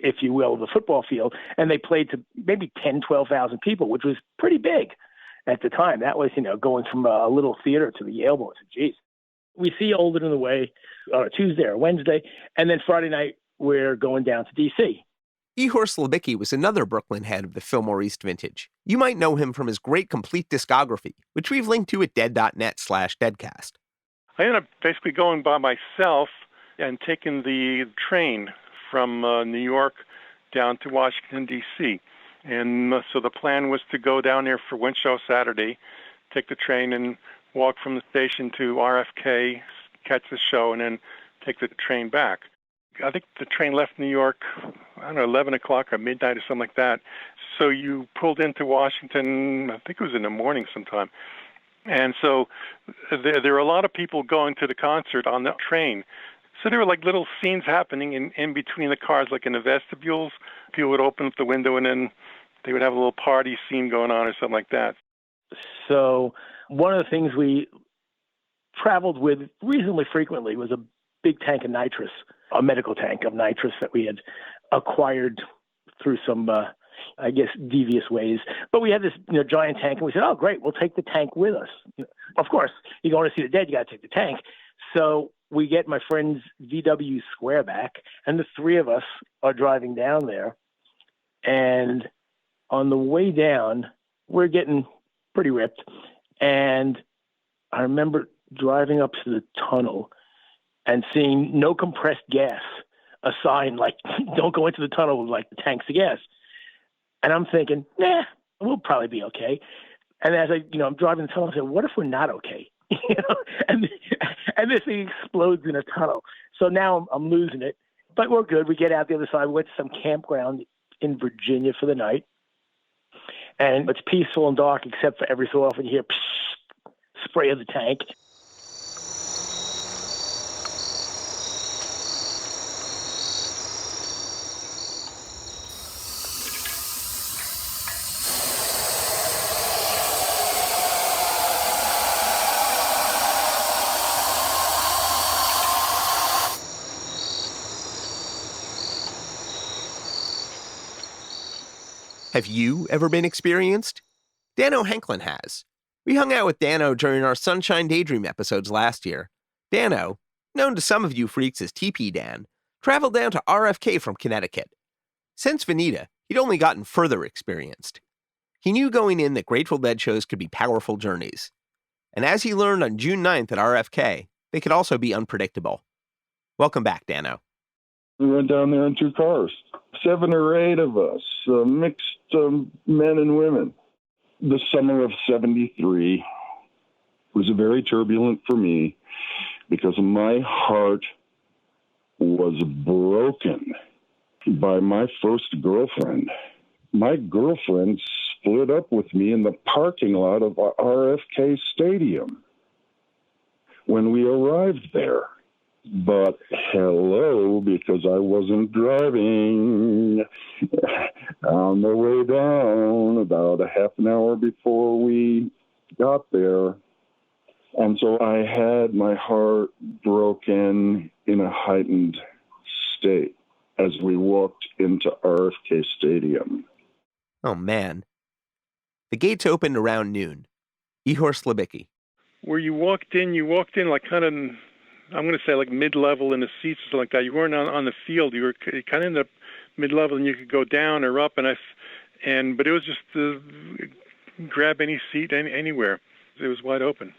S11: if you will, of the football field, and they played to maybe 10, 12,000 people, which was pretty big at the time. That was, going from a little theater to the Yale Bowl. So, geez. We see Olden in the Way on a Tuesday or Wednesday, and then Friday night, we're going down to D.C.
S2: Ihor Slabicky was another Brooklyn head of the Fillmore East vintage. You might know him from his great complete discography, which we've linked to at dead.net/deadcast.
S6: I ended up basically going by myself and taking the train from New York down to Washington, D.C. And so the plan was to go down there for one show Saturday, take the train and walk from the station to RFK, catch the show, and then take the train back. I think the train left New York, 11 o'clock or midnight or something like that. So you pulled into Washington, I think it was in the morning sometime. And so there were a lot of people going to the concert on the train. So there were like little scenes happening in between the cars, like in the vestibules. People would open up the window and then they would have a little party scene going on or something like that.
S11: So one of the things we traveled with reasonably frequently was a big tank of nitrous, a medical tank of nitrous that we had acquired through some, devious ways. But we had this giant tank, and we said, oh, great, we'll take the tank with us. Of course, you're going to see the Dead, you got to take the tank. So we get my friend's VW Squareback, and the 3 of us are driving down there. And on the way down, we're getting pretty ripped. And I remember driving up to the tunnel and seeing no compressed gas, a sign like, don't go into the tunnel with like the tanks of gas. And I'm thinking, we'll probably be okay. And as I'm driving the tunnel, I said, what if we're not okay? And this thing explodes in a tunnel. So now I'm losing it, but we're good. We get out the other side. We went to some campground in Virginia for the night. And it's peaceful and dark, except for every so often you hear psh, spray of the tank.
S2: Have you ever been experienced? Dano Henklein has. We hung out with Dano during our Sunshine Daydream episodes last year. Dano, known to some of you freaks as TP Dan, traveled down to RFK from Connecticut. Since Veneta, he'd only gotten further experienced. He knew going in that Grateful Dead shows could be powerful journeys. And as he learned on June 9th at RFK, they could also be unpredictable. Welcome back, Dano.
S20: We went down there in 2 cars, 7 or 8 of us, mixed men and women. The summer of 73 was very turbulent for me because my heart was broken by my first girlfriend. My girlfriend split up with me in the parking lot of RFK Stadium when we arrived there. But hello, because I wasn't driving. On the way down, about a half an hour before we got there. And so I had my heart broken in a heightened state as we walked into RFK Stadium.
S2: Oh, man. The gates opened around noon. Ihor Slabicky.
S6: Where you walked in like kind of, I'm going to say like mid-level in the seats or something like that. You weren't on the field. You were kind of in the mid-level, and you could go down or up. But it was just grab any seat anywhere. It was wide open.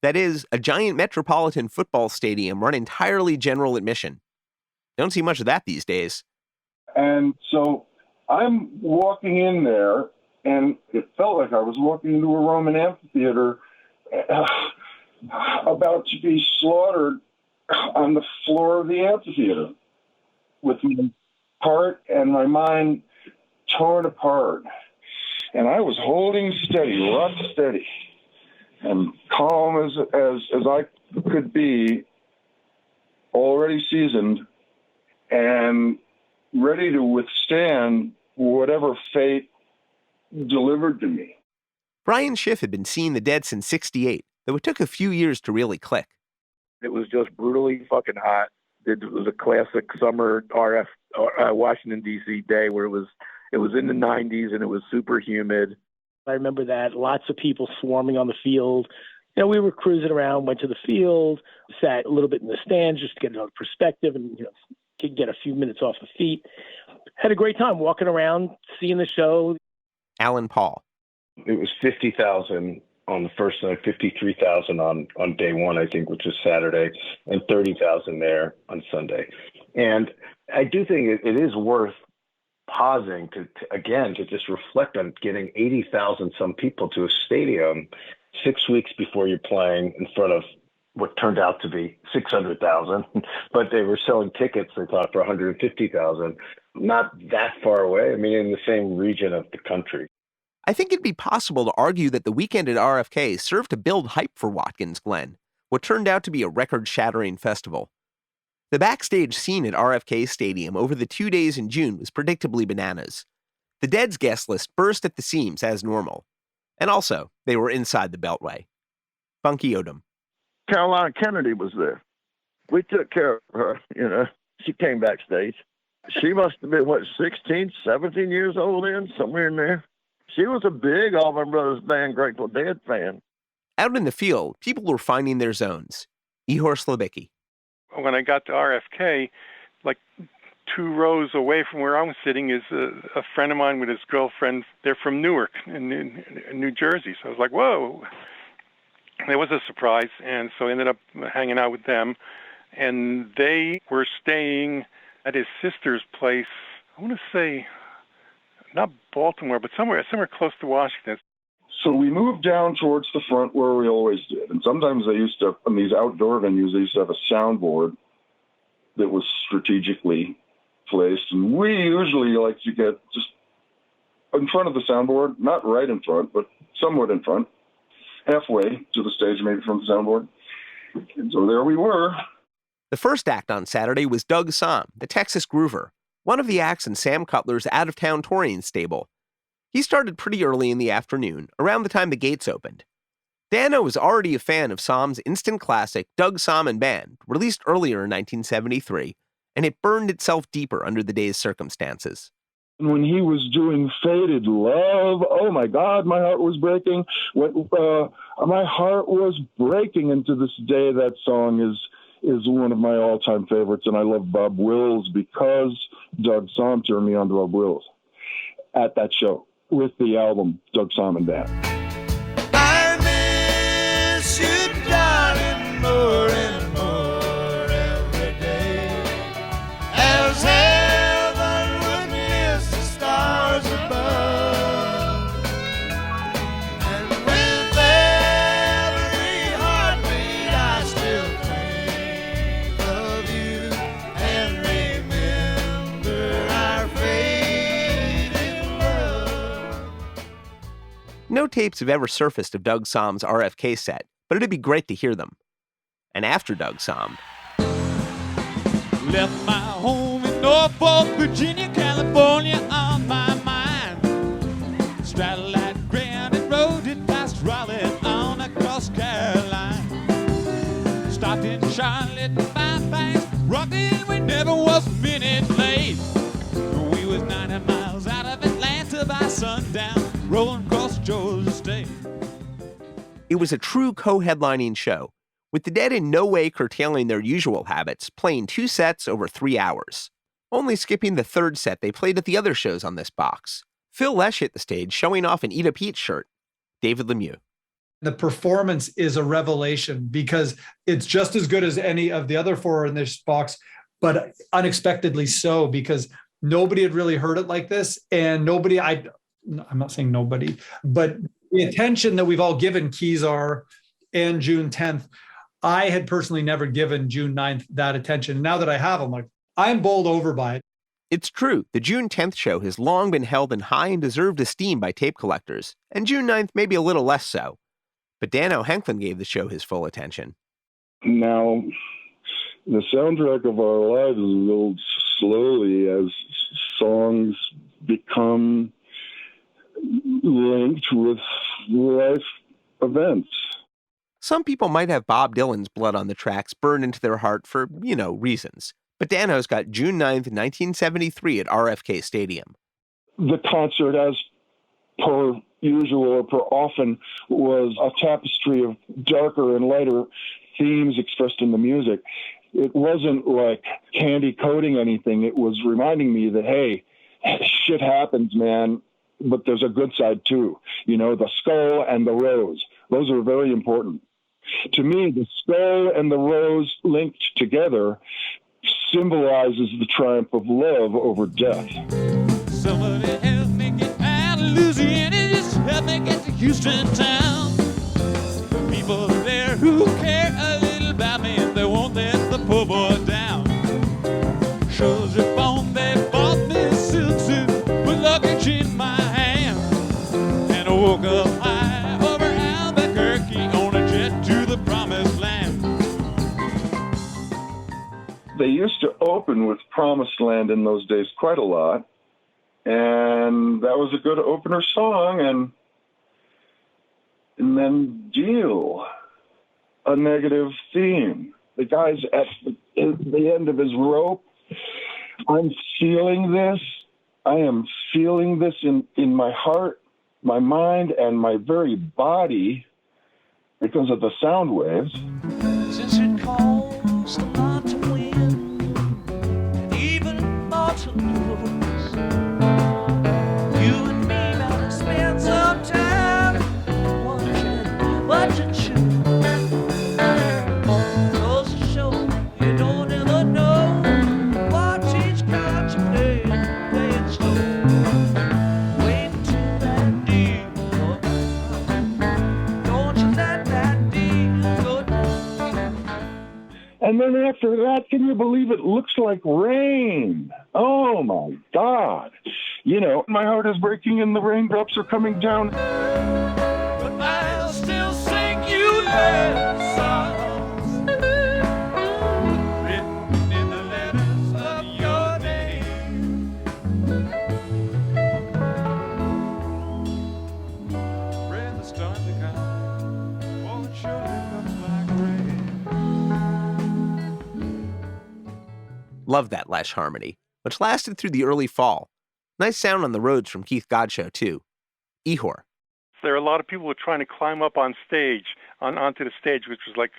S2: That is, a giant metropolitan football stadium run entirely general admission. Don't see much of that these days.
S20: And so I'm walking in there, and it felt like I was walking into a Roman amphitheater about to be slaughtered on the floor of the amphitheater with my heart and my mind torn apart. And I was holding steady, rock steady, and calm as I could be, already seasoned, and ready to withstand whatever fate delivered to me.
S2: Brian Schiff had been seeing the Dead since '68, though it took a few years to really click.
S21: It was just brutally fucking hot. It was a classic summer Washington, D.C. day where it was in the 90s and it was super humid.
S11: I remember that. Lots of people swarming on the field. You know, we were cruising around, went to the field, sat a little bit in the stands just to get another perspective and, could get a few minutes off the feet. Had a great time walking around, seeing the show.
S2: Allan Paul.
S5: It was 50,000 on the first night, 53,000 on day one, I think, which was Saturday, and 30,000 there on Sunday. And I do think it is worth pausing to just reflect on getting 80,000 some people to a stadium 6 weeks before you're playing in front of what turned out to be 600,000, but they were selling tickets, they thought, for 150,000. Not that far away. I mean, in the same region of the country.
S2: I think it'd be possible to argue that the weekend at RFK served to build hype for Watkins Glen, what turned out to be a record-shattering festival. The backstage scene at RFK Stadium over the 2 days in June was predictably bananas. The Dead's guest list burst at the seams as normal. And also, they were inside the Beltway. Bunky Odom.
S7: Caroline Kennedy was there. We took care of her, She came backstage. She must have been, 16, 17 years old then, somewhere in there. She was a big Allman Brothers Band Grateful Dead fan.
S2: Out in the field, people were finding their zones. Ihor Slabicky.
S6: When I got to RFK, like 2 rows away from where I was sitting is a friend of mine with his girlfriend. They're from Newark in New Jersey. So I was like, whoa. It was a surprise. And so I ended up hanging out with them. And they were staying at his sister's place, I want to say, not Baltimore, but somewhere close to Washington.
S20: So we moved down towards the front where we always did. And sometimes they used to, in these outdoor venues, they used to have a soundboard that was strategically placed. And we usually like to get just in front of the soundboard, not right in front, but somewhat in front, halfway to the stage, maybe from the soundboard. And so there we were.
S2: The first act on Saturday was Doug Somm, the Texas Groover, one of the acts in Sam Cutler's out-of-town touring stable. He started pretty early in the afternoon, around the time the gates opened. Dano was already a fan of Somm's instant classic Doug Somm and Band, released earlier in 1973, and it burned itself deeper under the day's circumstances.
S20: When he was doing Faded Love, oh my God, my heart was breaking. My heart was breaking, and to this day that song is one of my all-time favorites, and I love Bob Wills because Doug Somm turned me on to Bob Wills at that show with the album Doug Somm and Band.
S22: I miss you, darling, more and more every day. As
S2: No tapes have ever surfaced of Doug Somm's RFK set, but it'd be great to hear them. And after Doug Somm,
S1: left my home in Norfolk, Virginia, California on my mind. Straddled that granite road, it passed Raleigh on across Carolina. Stopped in Charlotte, Fairbanks, Rocklin, we never was a minute late. We was 90 miles out of Atlanta by sundown, rolling across Georgia State.
S2: it was a true co-headlining show, with the Dead in no way curtailing their usual habits, playing 2 sets over 3 hours, only skipping the 3rd set they played at the other shows on this box. Phil Lesh hit the stage showing off an Eat a Pete shirt. David Lemieux.
S3: The performance is a revelation because it's just as good as any of the other 4 in this box, but unexpectedly so, because nobody had really heard it like this. And I'm not saying nobody, but the attention that we've all given Kezar and June 10th, I had personally never given June 9th that attention. Now that I have, I'm like, I'm bowled over by it.
S2: It's true, the June 10th show has long been held in high and deserved esteem by tape collectors, and June 9th maybe a little less so. But Dano Henklein gave the show his full attention.
S20: Now, the soundtrack of our lives builds slowly as songs become linked with life events.
S2: Some people might have Bob Dylan's blood on the tracks burned into their heart for, reasons. But Dano's got June 9th, 1973 at RFK Stadium.
S20: The concert, as per usual or per often, was a tapestry of darker and lighter themes expressed in the music. It wasn't like candy coating anything. It was reminding me that, hey, shit happens, man, but there's a good side too. The skull and the rose. Those are very important. To me, the skull and the rose linked together symbolizes the triumph of love over death.
S1: Somebody help me get out of Louisiana, just help me get to Houston town. The people there who care a little about me, if they won't let the poor boy down. Shows your phone, they bought me a silk suit with luggage in my hand. And I woke up high over Albuquerque on a jet to the promised land.
S20: They used to open with Promised Land in those days quite a lot. And that was a good opener song. And then Deal, a negative theme. The guy's at the end of his rope. I'm feeling this. I am feeling this in my heart, my mind, and my very body because of the sound waves.
S1: Since it costs a lot to win, and even more to lose, you and me gotta spend some time watching shoes. Goes to show you don't ever know what each card you play it slow. Wait till that deal goes down. Don't you let that deal go down.
S20: And then after that, can you believe it looks like rain? Oh my God. My heart is breaking and the raindrops are coming down.
S1: But I'll still sing you love songs written in the letters of your name. Pray the storm to come, for it surely looks like rain.
S2: Love that Lesh harmony, which lasted through the early fall. Nice sound on the roads from Keith Godchaux, too. Ihor.
S6: There are a lot of people who are trying to climb up on stage, onto the stage, which was like,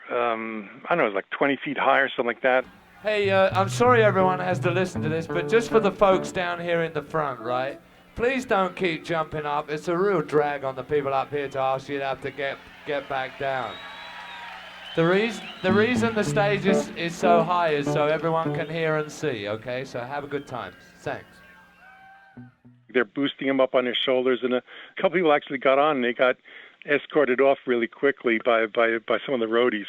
S6: I don't know, it was like 20 feet high or something like that.
S4: Hey, I'm sorry everyone has to listen to this, but just for the folks down here in the front, right? Please don't keep jumping up. It's a real drag on the people up here to ask you to have to get back down. The reason the stage is so high is so everyone can hear and see, okay? So have a good time. Thanks.
S6: They're boosting him up on their shoulders, and a couple people actually got on, and they got escorted off really quickly by some of the roadies.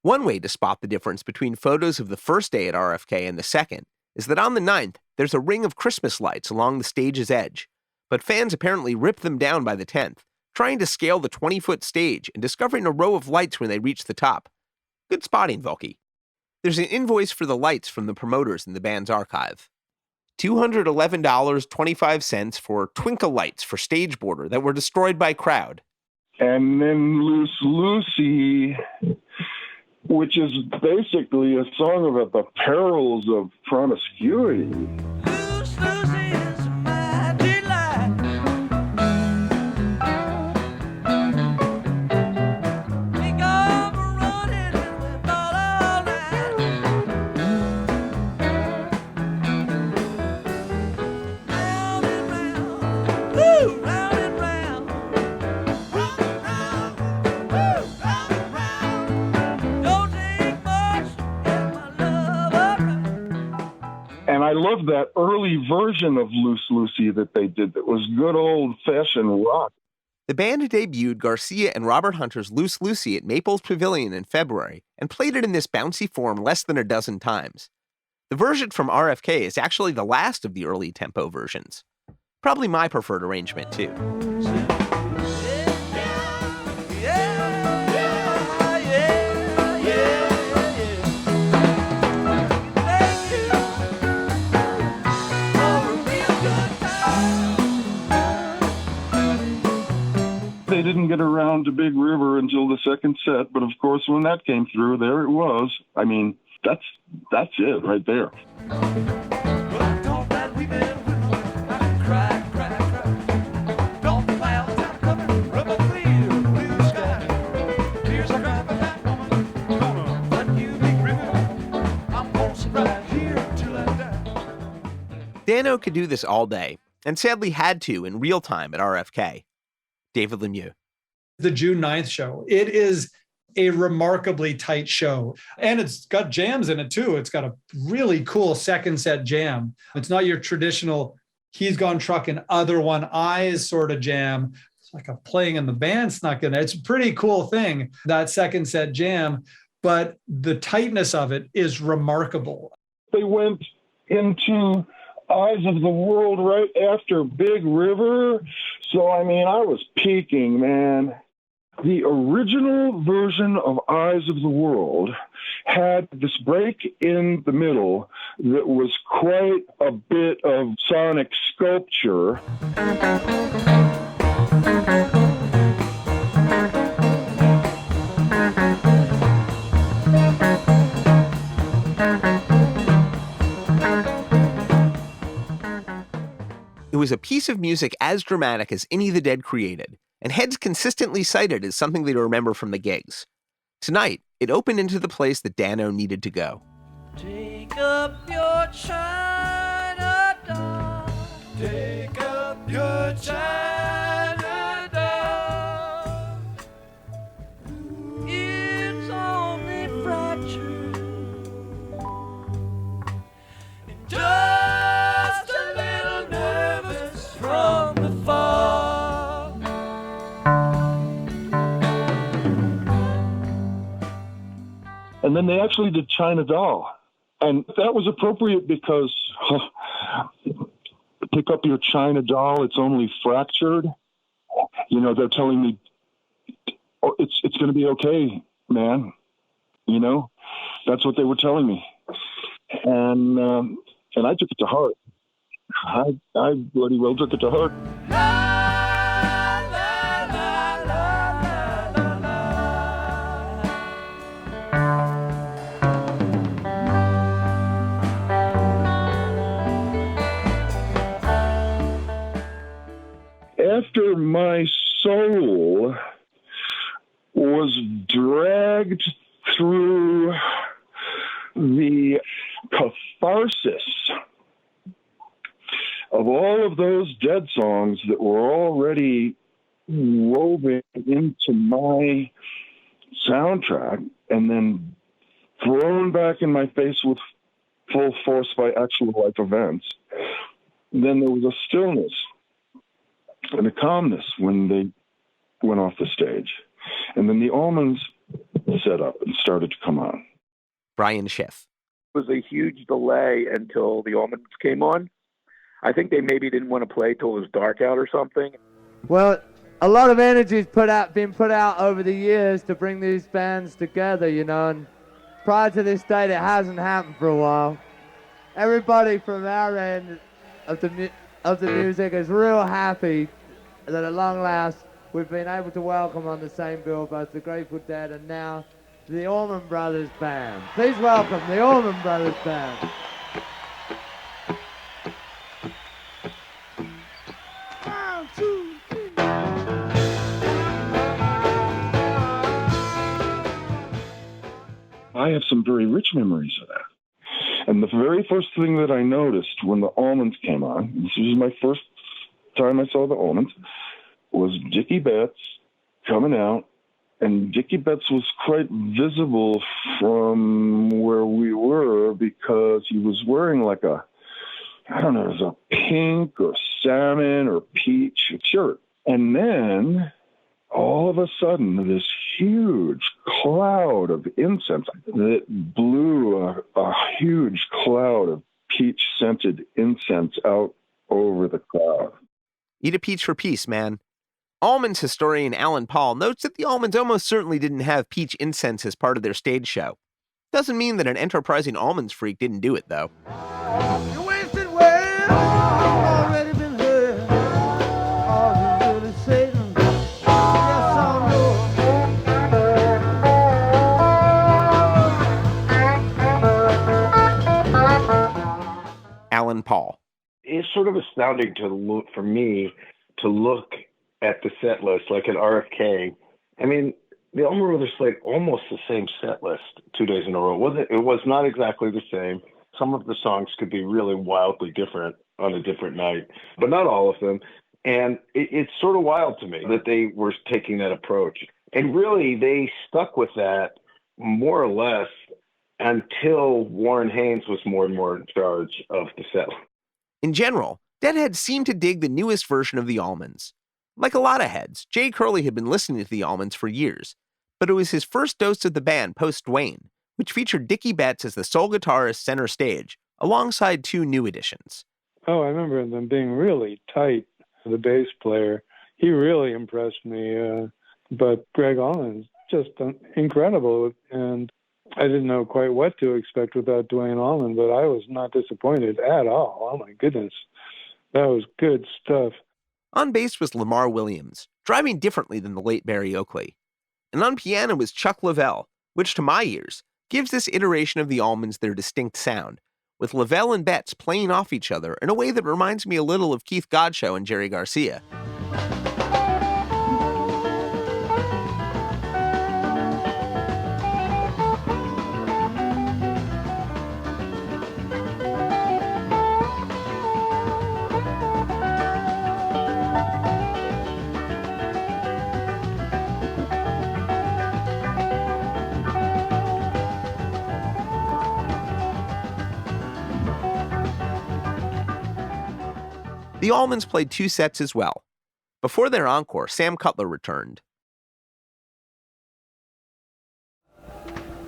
S2: One way to spot the difference between photos of the first day at RFK and the second is that on the 9th, there's a ring of Christmas lights along the stage's edge, but fans apparently ripped them down by the 10th, trying to scale the 20-foot stage and discovering a row of lights when they reached the top. Good spotting, Bunky. There's an invoice for the lights from the promoters in the band's archive. $211.25 for twinkle lights for stage border that were destroyed by crowd.
S20: And then Loose Lucy, which is basically a song about the perils of promiscuity.
S22: Loose Lucy is my delight. We go running and we fall all night. Round and round, woo, round and round. Round and round, woo, round and round. Don't take much to get my love around.
S20: And I love that early version of Loose Lucy that they did that was good old-fashioned rock.
S2: The band debuted Garcia and Robert Hunter's Loose Lucy at Maples Pavilion in February and played it in this bouncy form less than a dozen times. The version from RFK is actually the last of the early tempo versions. Probably my preferred arrangement, too.
S20: They didn't get around to Big River until the second set, but of course when that came through, there it was. I mean, that's it right there.
S2: Dano could do this all day, and sadly had to in real time at RFK. David Lemieux.
S3: The June 9th show. It is a remarkably tight show. And it's got jams in it too. It's got a really cool second set jam. It's not your traditional He's Gone Truckin' Other One Eyes sort of jam. It's like a playing in the band snuck in there. It's a pretty cool thing, that second set jam. But the tightness of it is remarkable.
S20: They went into Eyes of the World right after Big River. So, I mean, I was peaking, man. The original version of Eyes of the World had this break in the middle that was quite a bit of sonic sculpture.
S2: It was a piece of music as dramatic as any the Dead created, and heads consistently cited as something they remember from the gigs. Tonight, it opened into the place that Dano needed to go.
S22: Take up your China doll. Take up your China doll. It's only fractured. And just a little nervous from the fall.
S20: And then they actually did China Doll. And that was appropriate because pick up your China Doll, it's only fractured. You know, they're telling me, oh, it's going to be okay, man. You know, that's what they were telling me. And I took it to heart. I bloody well took it to heart. After my soul was dragged through the catharsis of all of those Dead songs that were already woven into my soundtrack and then thrown back in my face with full force by actual life events, then there was a stillness and a calmness when they went off the stage. And then the Allmans set up and started to come on.
S2: Brian Schiff.
S21: It was a huge delay until the Allmans came on. I think they maybe didn't want to play till it was dark out or something.
S8: Well,
S4: a lot of energy's been put out over the years to bring these bands together, you know, and prior to this date, it hasn't happened for a while. Everybody from our end of the music is real happy that at long last we've been able to welcome on the same bill both the Grateful Dead and now the Allman Brothers Band. Please welcome the Allman Brothers Band.
S20: I have some very rich memories of that. And the very first thing that I noticed when the Allmans came on, this was my first time I saw the Allmans, was Dickie Betts coming out. And Dickie Betts was quite visible from where we were because he was wearing like it was a pink or salmon or peach shirt. And then all of a sudden, this huge cloud of incense that blew a huge cloud of peach-scented incense out over the crowd.
S2: Eat a peach for peace, man. Allmans historian Alan Paul notes that the Allmans almost certainly didn't have peach incense as part of their stage show. Doesn't mean that an enterprising Allmans freak didn't do it, though.
S22: You wasted well, already been heard. All you really Satan. Yes, I
S2: know. Alan Paul.
S5: It's sort of astounding to look at the set list, like at RFK. I mean, the Allman Brothers played almost the same set list 2 days in a row. It was not exactly the same. Some of the songs could be really wildly different on a different night, but not all of them. And it's sort of wild to me that they were taking that approach. And really, they stuck with that more or less until Warren Haynes was more and more in charge of the set.
S2: In general, Deadheads seemed to dig the newest version of the Allmans. Like a lot of heads, Jay Kerley had been listening to the Allmans for years, but it was his first dose of the band post-Dwayne, which featured Dickie Betts as the sole guitarist center stage, alongside 2 new additions.
S8: Oh, I remember them being really tight. The bass player, he really impressed me, but Greg Allen's just incredible, and I didn't know quite what to expect without Dwayne Allman, but I was not disappointed at all. Oh, my goodness. That was good stuff.
S2: On bass was Lamar Williams, driving differently than the late Barry Oakley. And on piano was Chuck Leavell, which to my ears gives this iteration of the Allmans their distinct sound, with Leavell and Betts playing off each other in a way that reminds me a little of Keith Godchaux and Jerry Garcia. The Allmans played 2 sets as well. Before their encore, Sam Cutler returned.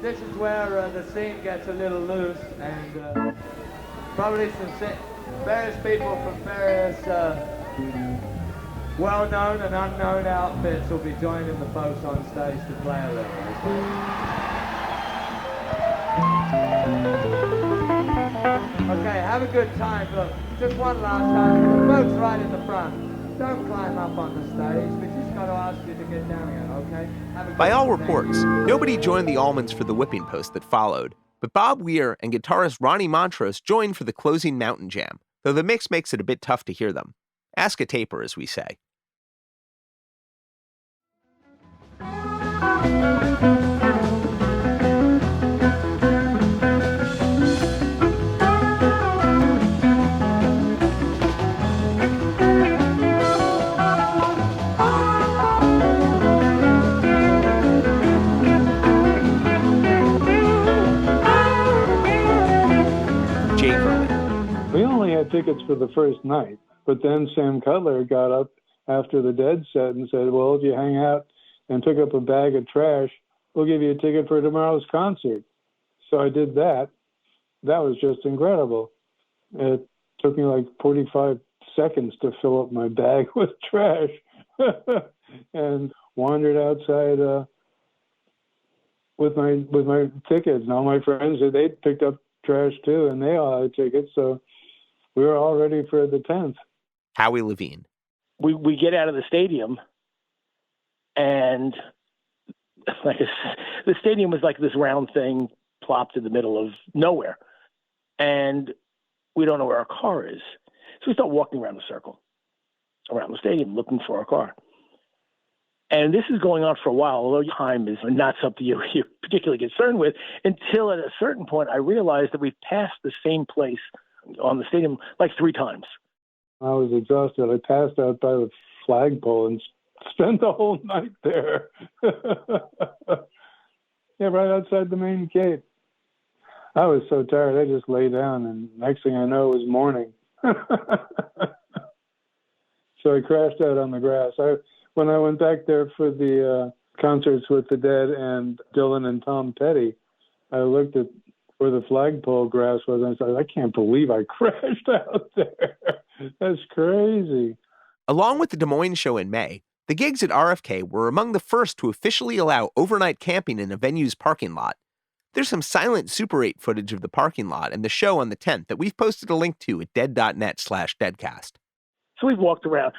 S4: This is where the scene gets a little loose, and probably various people from various well-known and unknown outfits will be joining the folks on stage to play a little. Okay, have a good time. Look, just one last time. The folks right in the front, don't climb up on the stage. We just got to ask you to get down again, okay?
S2: By all reports, nobody joined the Allmans for the whipping post that followed, but Bob Weir and guitarist Ronnie Montrose joined for the closing Mountain Jam, though the mix makes it a bit tough to hear them. Ask a taper, as we say.
S8: We only had tickets for the first night, but then Sam Cutler got up after the Dead set and said, well, if you hang out and pick up a bag of trash, we'll give you a ticket for tomorrow's concert. So I did that. That was just incredible. It took me like 45 seconds to fill up my bag with trash. and wandered outside with my tickets. And all my friends, they'd picked up trash too, and they all had tickets. So we were all ready for the 10th.
S2: Howie Levine.
S11: We get out of the stadium, and the stadium was like this round thing plopped in the middle of nowhere, and we don't know where our car is. So we start walking around the circle, around the stadium, looking for our car. And this is going on for a while, although time is not something you're particularly concerned with, until at a certain point I realized that we've passed the same place on the stadium like 3 times.
S8: I was exhausted. I passed out by the flagpole and spent the whole night there. Yeah, right outside the main gate. I was so tired, I just lay down, and next thing I know, it was morning. So I crashed out on the grass. When I went back there for the concerts with the Dead and Dylan and Tom Petty, I looked at where the flagpole grass was, and I said, I can't believe I crashed out there. That's crazy.
S2: Along with the Des Moines show in May, the gigs at RFK were among the first to officially allow overnight camping in a venue's parking lot. There's some silent Super 8 footage of the parking lot and the show on the 10th that we've posted a link to at dead.net/deadcast.
S11: So we've walked around.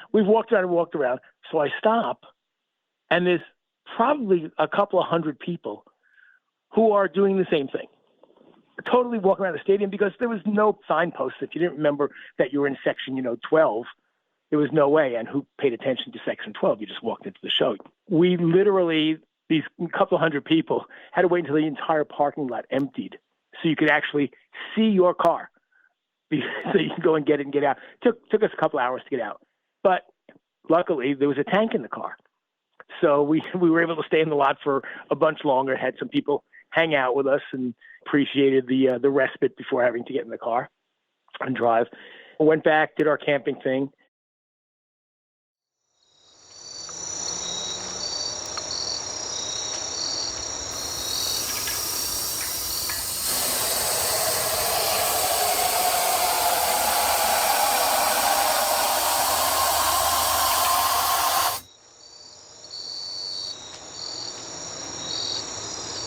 S11: So I stop, and there's probably a couple of hundred people who are doing the same thing. Totally walking around the stadium because there was no signposts. If you didn't remember that you were in section, 12, there was no way. And who paid attention to section 12? You just walked into the show. We literally, these couple hundred people, had to wait until the entire parking lot emptied so you could actually see your car. So you can go and get it and get out. Took us a couple hours to get out. But luckily, there was a tank in the car. So we were able to stay in the lot for a bunch longer, had some people hang out with us and appreciated the respite before having to get in the car and drive. Went back, did our camping thing.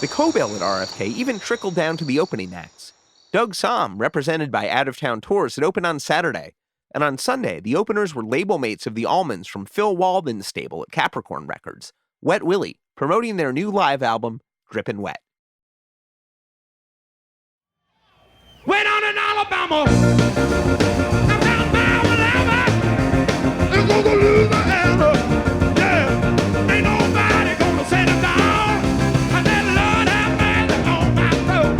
S2: The co-bill at RFK even trickled down to the opening acts. Doug Somm, represented by Out of Town Tours, had opened on Saturday, and on Sunday, the openers were label mates of the Allmans from Phil Walden's stable at Capricorn Records, Wet Willie, promoting their new live album, Drippin' Wet.
S22: Went on in Alabama. I'm down by whatever. It's gonna lose the hammer. Yeah, ain't nobody gonna set it down. I said, Lord have mercy on my soul.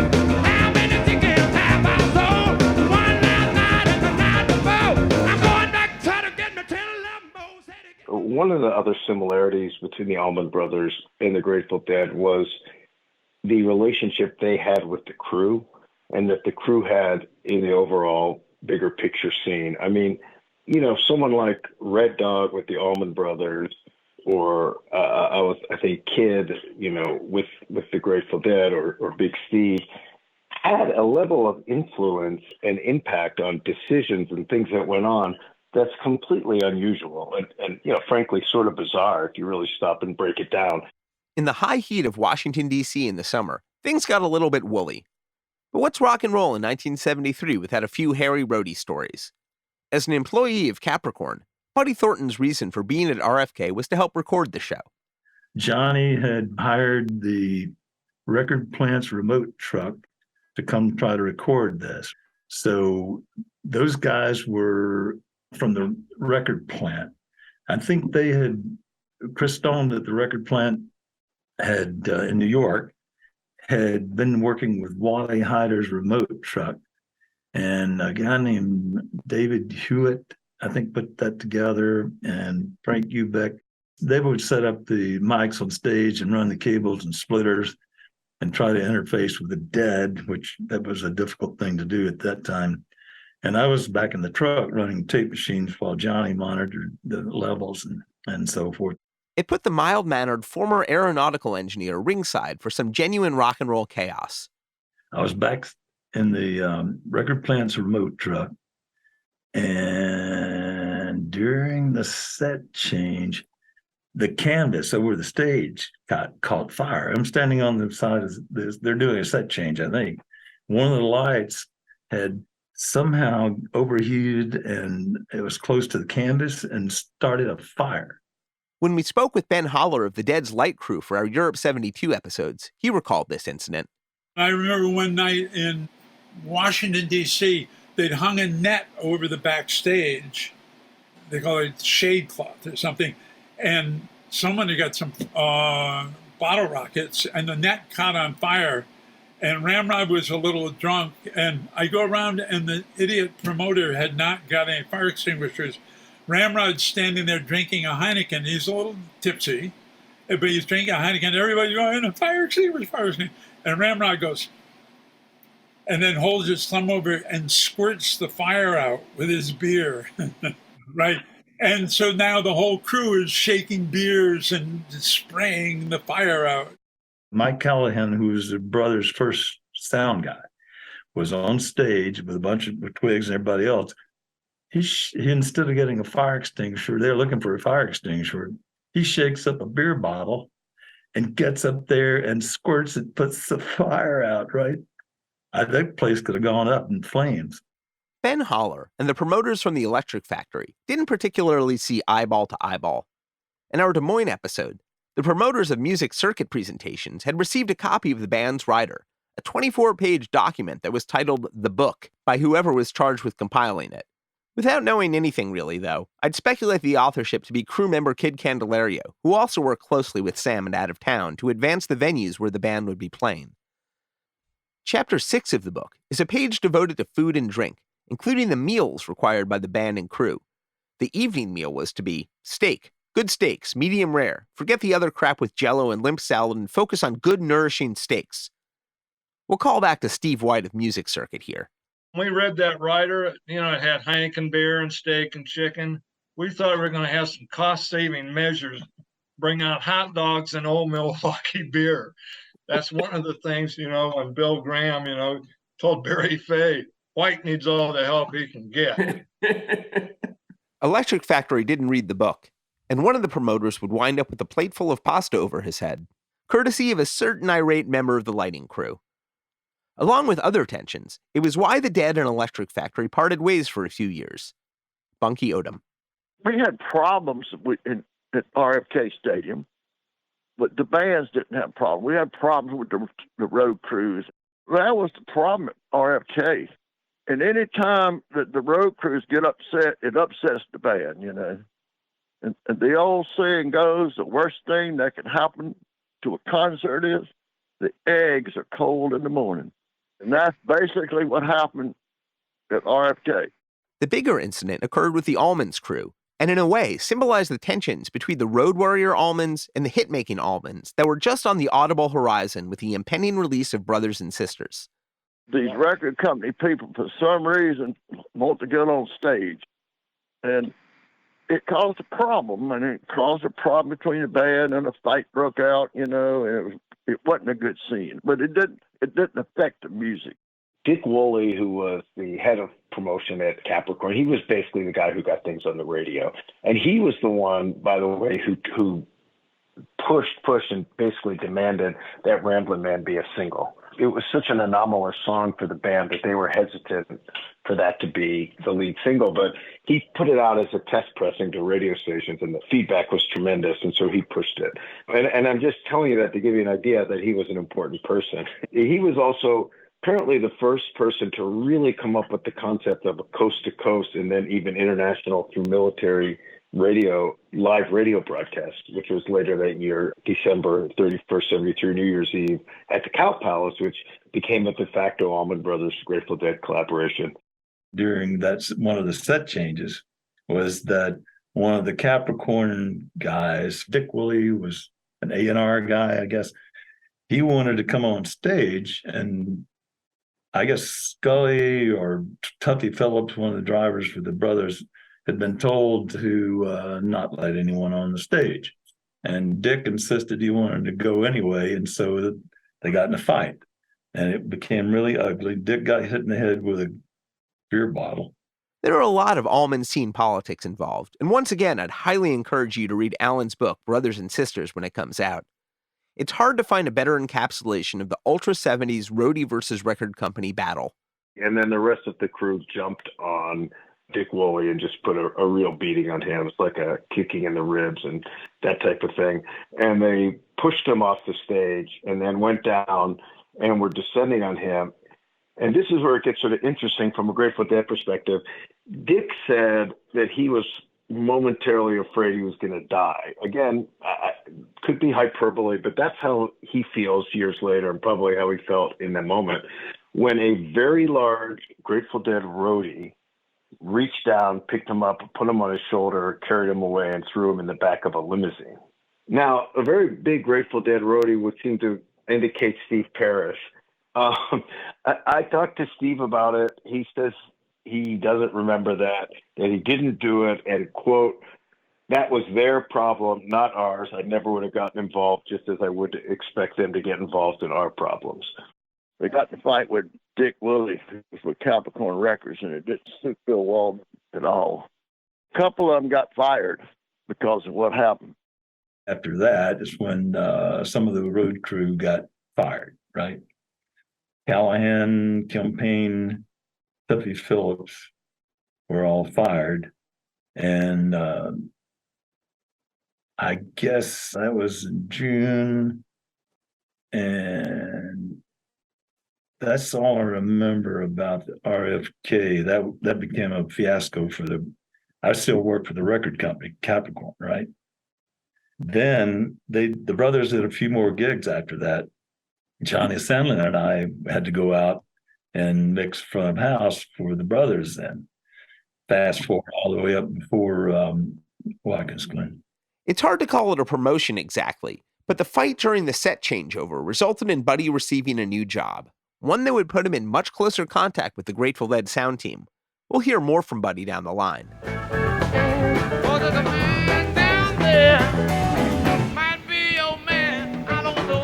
S22: How many tickets have I sold? One last night and the night before. I'm going back to try to get me 10, 11 more.
S5: One of the other similarities between the Allman Brothers and the Grateful Dead was the relationship they had with the crew, and that the crew had in the overall bigger picture scene. I mean, someone like Red Dog with the Allman Brothers, or I think Kid, with the Grateful Dead, or Big Steve, had a level of influence and impact on decisions and things that went on that's completely unusual and frankly, sort of bizarre if you really stop and break it down.
S2: In the high heat of Washington, D.C. in the summer, things got a little bit woolly. But what's rock and roll in 1973 without a few hairy roadie stories? As an employee of Capricorn, Buddy Thornton's reason for being at RFK was to help record the show.
S18: Johnny had hired the record plant's remote truck to come try to record this. So those guys were from the record plant. I think they had, Chris Stone at the record plant had, in New York, had been working with Wally Hyder's remote truck, and a guy named David Hewitt, I think, put that together, and Frank Ubeck. They would set up the mics on stage and run the cables and splitters and try to interface with the Dead, which that was a difficult thing to do at that time. And I was back in the truck running tape machines while Johnny monitored the levels and so forth.
S2: It put the mild-mannered former aeronautical engineer ringside for some genuine rock and roll chaos.
S18: I was back in the record plant's remote truck, and during the set change, the canvas over the stage caught fire. I'm standing on the side of this. They're doing a set change, I think. One of the lights had somehow overheated, and it was close to the canvas and started a fire.
S2: When we spoke with Ben Holler of the Dead's light crew for our Europe 72 episodes, he recalled this incident.
S9: I remember one night in Washington, D.C., they'd hung a net over the backstage. They call it shade cloth or something. And someone had got some bottle rockets, and the net caught on fire. And Ramrod was a little drunk. And I go around, and the idiot promoter had not got any fire extinguishers. Ramrod's standing there drinking a Heineken. He's a little tipsy, but he's drinking a Heineken. Everybody's going, a fire extinguisher, fire extinguisher. And Ramrod goes, and then holds his thumb over and squirts the fire out with his beer, right? And so now the whole crew is shaking beers and spraying the fire out.
S18: Mike Callahan, who was the brother's first sound guy, was on stage with a bunch of Twigs and everybody else. He instead of getting a fire extinguisher, they're looking for a fire extinguisher. He shakes up a beer bottle and gets up there and squirts it, puts the fire out, right? That place could have gone up in flames.
S2: Ben Holler and the promoters from the Electric Factory didn't particularly see eyeball to eyeball. In our Des Moines episode, the promoters of music circuit presentations had received a copy of the band's rider, a 24-page document that was titled The Book by whoever was charged with compiling it. Without knowing anything really, though, I'd speculate the authorship to be crew member Kid Candelario, who also worked closely with Sam and Out of Town to advance the venues where the band would be playing. Chapter 6 of the book is a page devoted to food and drink, including the meals required by the band and crew. The evening meal was to be steak, good steaks, medium rare, forget the other crap with Jell-O and limp salad and focus on good, nourishing steaks. We'll call back to Steve White of Music Circuit here.
S12: We read that rider, it had Heineken beer and steak and chicken. We thought we were going to have some cost-saving measures, bring out hot dogs and old Milwaukee beer. That's one of the things, when Bill Graham, told Barry Fay, White needs all the help he can get.
S2: Electric Factory didn't read the book, and one of the promoters would wind up with a plate full of pasta over his head, courtesy of a certain irate member of the lighting crew. Along with other tensions, it was why the Dead and Electric Factory parted ways for a few years. Bunky Odom.
S7: We had problems at RFK Stadium, but the bands didn't have problems. We had problems with the road crews. That was the problem at RFK. And any time that the road crews get upset, it upsets the band, And the old saying goes, the worst thing that can happen to a concert is the eggs are cold in the morning. And that's basically what happened at RFK.
S2: The bigger incident occurred with the Allmans crew, and in a way symbolized the tensions between the road warrior Allmans and the hit-making Allmans that were just on the audible horizon with the impending release of Brothers and Sisters.
S7: These record company people, for some reason, want to get on stage. And it caused a problem, and it caused a problem between the band, and a fight broke out, and it wasn't a good scene. But it didn't affect the music.
S5: Dick Woolley, who was the head of promotion at Capricorn, he was basically the guy who got things on the radio. And he was the one, by the way, who pushed and basically demanded that Ramblin' Man be a single. It was such an anomalous song for the band that they were hesitant for that to be the lead single, but he put it out as a test pressing to radio stations, and the feedback was tremendous, and so he pushed it. And I'm just telling you that to give you an idea that he was an important person. He was also apparently the first person to really come up with the concept of a coast-to-coast and then even international through military radio, live radio broadcast, which was later that year, December 31st, 73, New Year's Eve, at the Cow Palace, which became a de facto Allman Brothers Grateful Dead collaboration.
S18: During that, one of the set changes was that one of the Capricorn guys, Dick Woolley, was an A&R guy, I guess. He wanted to come on stage, and I guess Scully or Tuffy Phillips, one of the drivers for the brothers, had been told to not let anyone on the stage. And Dick insisted he wanted to go anyway, and so they got in a fight. And it became really ugly. Dick got hit in the head with a beer bottle.
S2: There are a lot of Allman scene politics involved, and once again, I'd highly encourage you to read Allan's book, Brothers and Sisters, when it comes out. It's hard to find a better encapsulation of the Ultra 70s roadie versus record company battle.
S5: And then the rest of the crew jumped on Dick Woolley and just put a real beating on him. It's like a kicking in the ribs and that type of thing. And they pushed him off the stage and then went down and were descending on him. And this is where it gets sort of interesting from a Grateful Dead perspective. Dick said that he was momentarily afraid he was going to die. Again, could be hyperbole, but that's how he feels years later and probably how he felt in that moment when a very large Grateful Dead roadie reached down, picked him up, put him on his shoulder, carried him away, and threw him in the back of a limousine. Now, a very big Grateful Dead roadie would seem to indicate Steve Parrish. I talked to Steve about it. He says he doesn't remember that he didn't do it, and, quote, that was their problem, not ours. I never would have gotten involved, just as I would expect them to get involved in our problems.
S7: They got to fight with Dick Woolley for Capricorn Records, and it didn't suit Bill Walden at all. A couple of them got fired because of what happened.
S18: After that is when some of the road crew got fired, right? Callahan, Campaign, Tuffy Phillips were all fired. And I guess that was in June. And that's all I remember about the RFK. That became a fiasco I still work for the record company, Capricorn, right? Then the brothers did a few more gigs after that. Johnny Sandlin and I had to go out and mix front of house for the brothers then. Fast forward all the way up before Watkins Glen.
S2: It's hard to call it a promotion exactly, but the fight during the set changeover resulted in Buddy receiving a new job, one that would put him in much closer contact with the Grateful Dead sound team. We'll hear more from Buddy down the line.
S22: Oh, there's a man down there. Might be your man, I don't know.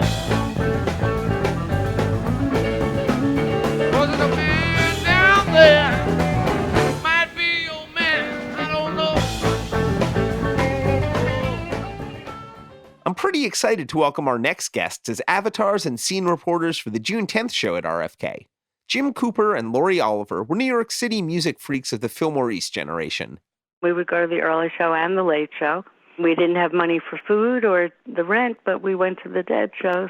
S22: Oh, there's a man down there. Might be your man, I don't know.
S2: I'm pretty excited to welcome our next guests as avatars and scene reporters for the June 10th show at RFK. Jim Cooper and Laurie Oliver were New York City music freaks of the Fillmore East generation.
S10: We would go to the early show and the late show. We didn't have money for food or the rent, but we went to the Dead shows.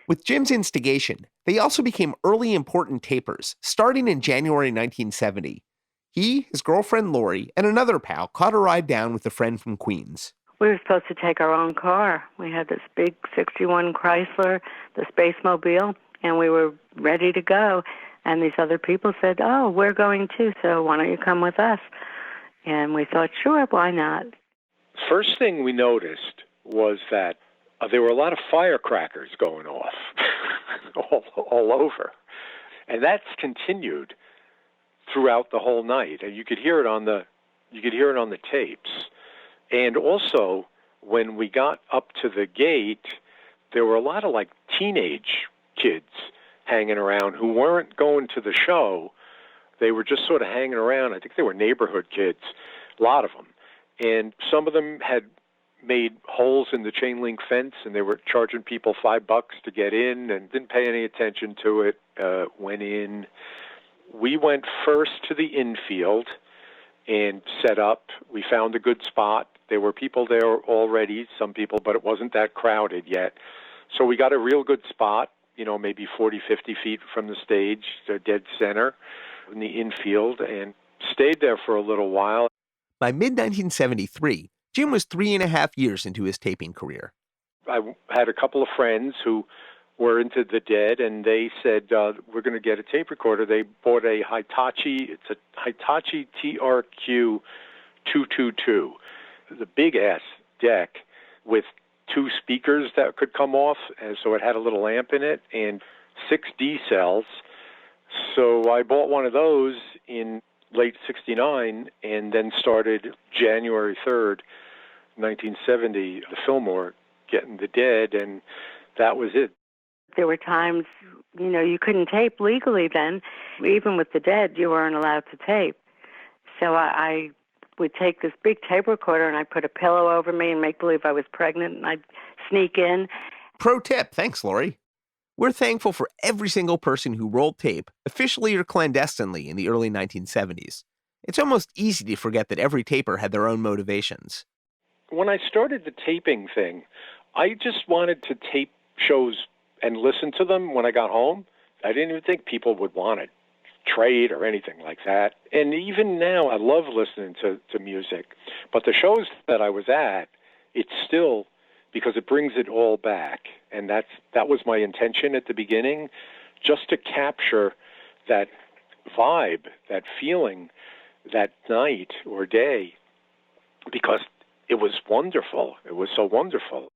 S2: With Jim's instigation, they also became early important tapers, starting in January 1970. He, his girlfriend Laurie, and another pal caught a ride down with a friend from Queens.
S10: We were supposed to take our own car. We had this big 61 Chrysler, the Space Mobile, and we were ready to go. And these other people said, oh, we're going too, so why don't you come with us? And we thought, sure, why not?
S13: First thing we noticed was that there were a lot of firecrackers going off all over. And that's continued throughout the whole night. And you could hear it on the tapes. And also, when we got up to the gate, there were a lot of like teenage kids hanging around who weren't going to the show. They were just sort of hanging around. I think they were neighborhood kids, a lot of them. And some of them had made holes in the chain link fence, and they were charging people $5 to get in and didn't pay any attention to it, went in. We went first to the infield and set up. We found a good spot. There were people there already, some people, but it wasn't that crowded yet. So we got a real good spot, maybe 40, 50 feet from the stage, dead center in the infield, and stayed there for a little while.
S2: By mid-1973, Jim was 3.5 years into his taping career.
S13: I had a couple of friends who were into the Dead, and they said, we're going to get a tape recorder. They bought a Hitachi, it's a Hitachi TRQ 222, the big-ass deck with 2 speakers that could come off, and so it had a little lamp in it, and 6 D cells. So I bought one of those in late 69 and then started January 3rd, 1970, the Fillmore, getting the Dead, and that was it.
S10: There were times, you couldn't tape legally then. Even with the Dead, you weren't allowed to tape. So I would take this big tape recorder and I'd put a pillow over me and make believe I was pregnant, and I'd sneak in.
S2: Pro tip. Thanks, Laurie. We're thankful for every single person who rolled tape, officially or clandestinely, in the early 1970s. It's almost easy to forget that every taper had their own motivations.
S13: When I started the taping thing, I just wanted to tape shows and listen to them when I got home. I didn't even think people would want to trade or anything like that. And even now, I love listening to music. But the shows that I was at, it's still, because it brings it all back. And that was my intention at the beginning, just to capture that vibe, that feeling, that night or day, because it was wonderful. It was so wonderful.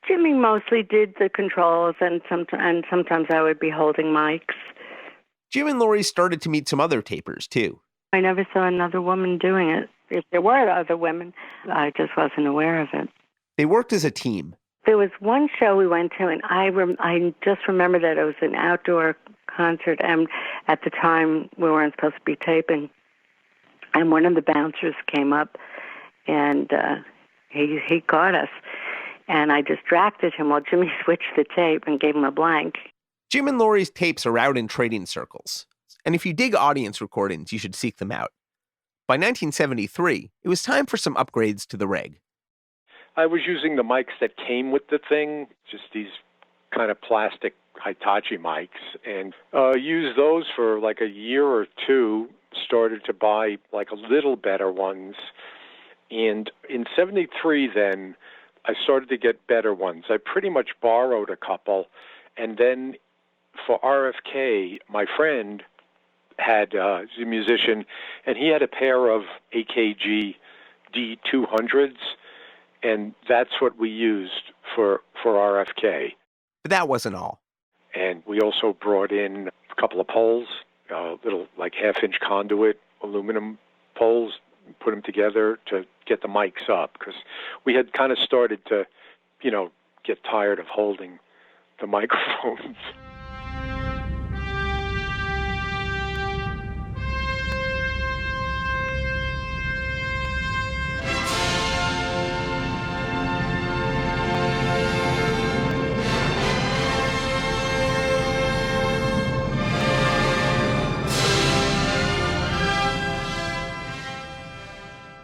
S10: Jimmy mostly did the controls, and sometimes I would be holding mics.
S2: Jim and Laurie started to meet some other tapers, too.
S10: I never saw another woman doing it. If there were other women, I just wasn't aware of it.
S2: They worked as a team.
S10: There was one show we went to, and I just remember that it was an outdoor concert, and at the time we weren't supposed to be taping. And one of the bouncers came up, and he caught us. And I distracted him while Jimmy switched the tape and gave him a blank.
S2: Jim and Laurie's tapes are out in trading circles. And if you dig audience recordings, you should seek them out. By 1973, it was time for some upgrades to the rig.
S13: I was using the mics that came with the thing, just these kind of plastic Hitachi mics, and used those for like a year or two, started to buy like a little better ones. And in 73 then, I started to get better ones. I pretty much borrowed a couple. And then for RFK, my friend he's a musician, and he had a pair of AKG D200s, and that's what we used for RFK.
S2: But that wasn't all.
S13: And we also brought in a couple of poles, little like half-inch conduit aluminum poles, put them together to get the mics up, because we had kind of started to, get tired of holding the microphones.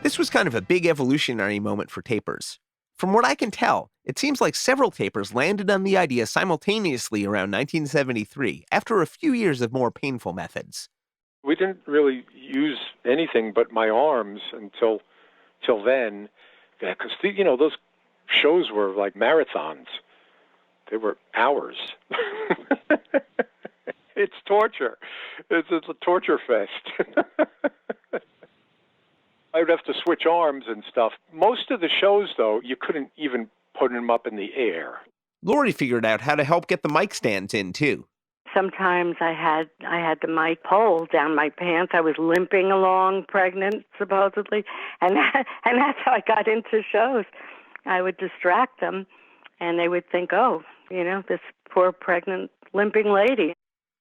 S2: This was kind of a big evolutionary moment for tapers. From what I can tell, it seems like several tapers landed on the idea simultaneously around 1973, after a few years of more painful methods.
S13: We didn't really use anything but my arms until then, because those shows were like marathons. They were hours. It's torture. It's a torture fest. I would have to switch arms and stuff. Most of the shows, though, you couldn't even put them up in the air.
S2: Laurie figured out how to help get the mic stands in, too.
S10: Sometimes I had the mic pole down my pants. I was limping along, pregnant, supposedly. And that's how I got into shows. I would distract them, and they would think, this poor pregnant limping lady.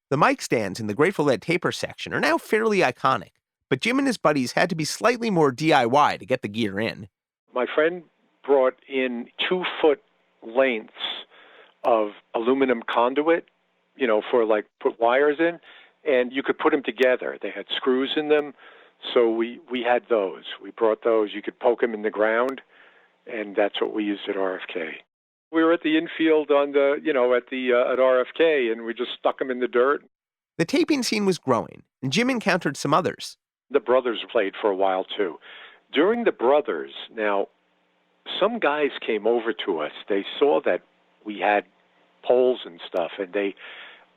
S2: The mic stands in the Grateful Dead taper section are now fairly iconic. But Jim and his buddies had to be slightly more DIY to get the gear in.
S13: My friend brought in 2-foot lengths of aluminum conduit, for put wires in, and you could put them together. They had screws in them, so we had those. We brought those. You could poke them in the ground, and that's what we used at RFK. We were at the infield on the, at RFK, and we just stuck them in the dirt.
S2: The taping scene was growing, and Jim encountered some others.
S13: The Brothers played for a while, too. During the Brothers, now, some guys came over to us. They saw that we had poles and stuff, and they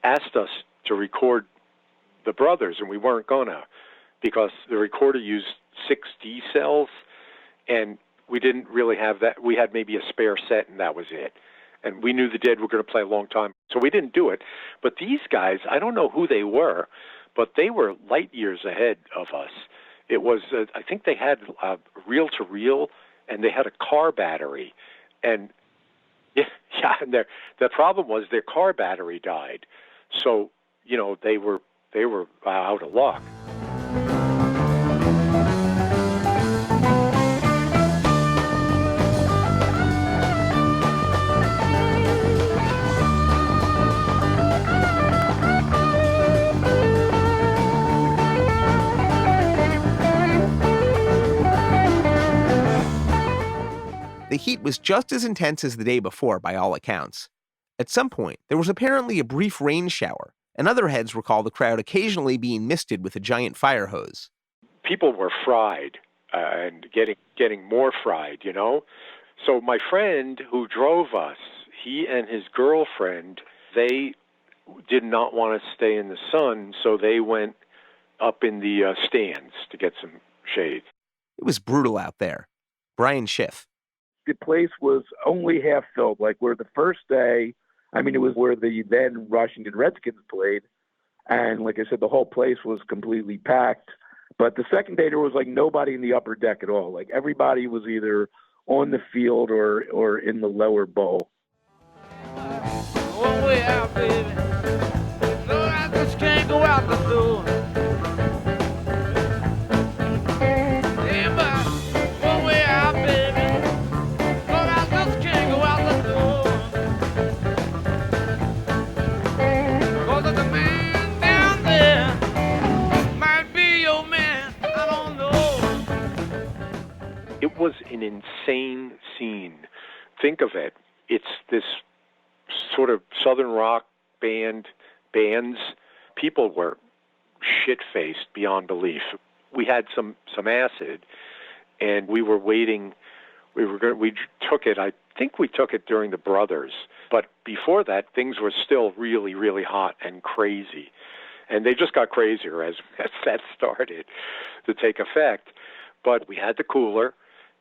S13: asked us to record the Brothers, and we weren't going to, because the recorder used 6 D cells, and we didn't really have that. We had maybe a spare set, and that was it. And we knew the Dead were going to play a long time, so we didn't do it. But these guys, I don't know who they were, but they were light years ahead of us. It was, I think they had reel-to-reel, and they had a car battery. And and the problem was their car battery died. So, they were out of luck.
S2: was just as intense as the day before by all accounts. At some point, there was apparently a brief rain shower, and other heads recall the crowd occasionally being misted with a giant fire hose.
S13: People were fried and getting more fried, you know? So my friend who drove us, he and his girlfriend, they did not want to stay in the sun, so they went up in the stands to get some shade.
S2: It was brutal out there. Brian Schiff.
S21: The place was only half filled. Like, where the first day, I mean, it was where the then Washington Redskins played. And like I said, the whole place was completely packed. But the second day, there was like nobody in the upper deck at all. Like, everybody was either on the field or in the lower bowl.
S22: One way out, baby. No, I just can't go out the door. Yeah, but one way out, baby. No, I just can't go out the door. Cause the man down there might be your man. I don't know.
S13: It was an insane scene. Think of it. It's this sort of Southern rock bands. People were shit-faced beyond belief. We had some acid, and we were waiting. We took it. I think we took it during the Brothers. But before that, things were still really, really hot and crazy. And they just got crazier as that started to take effect. But we had the cooler,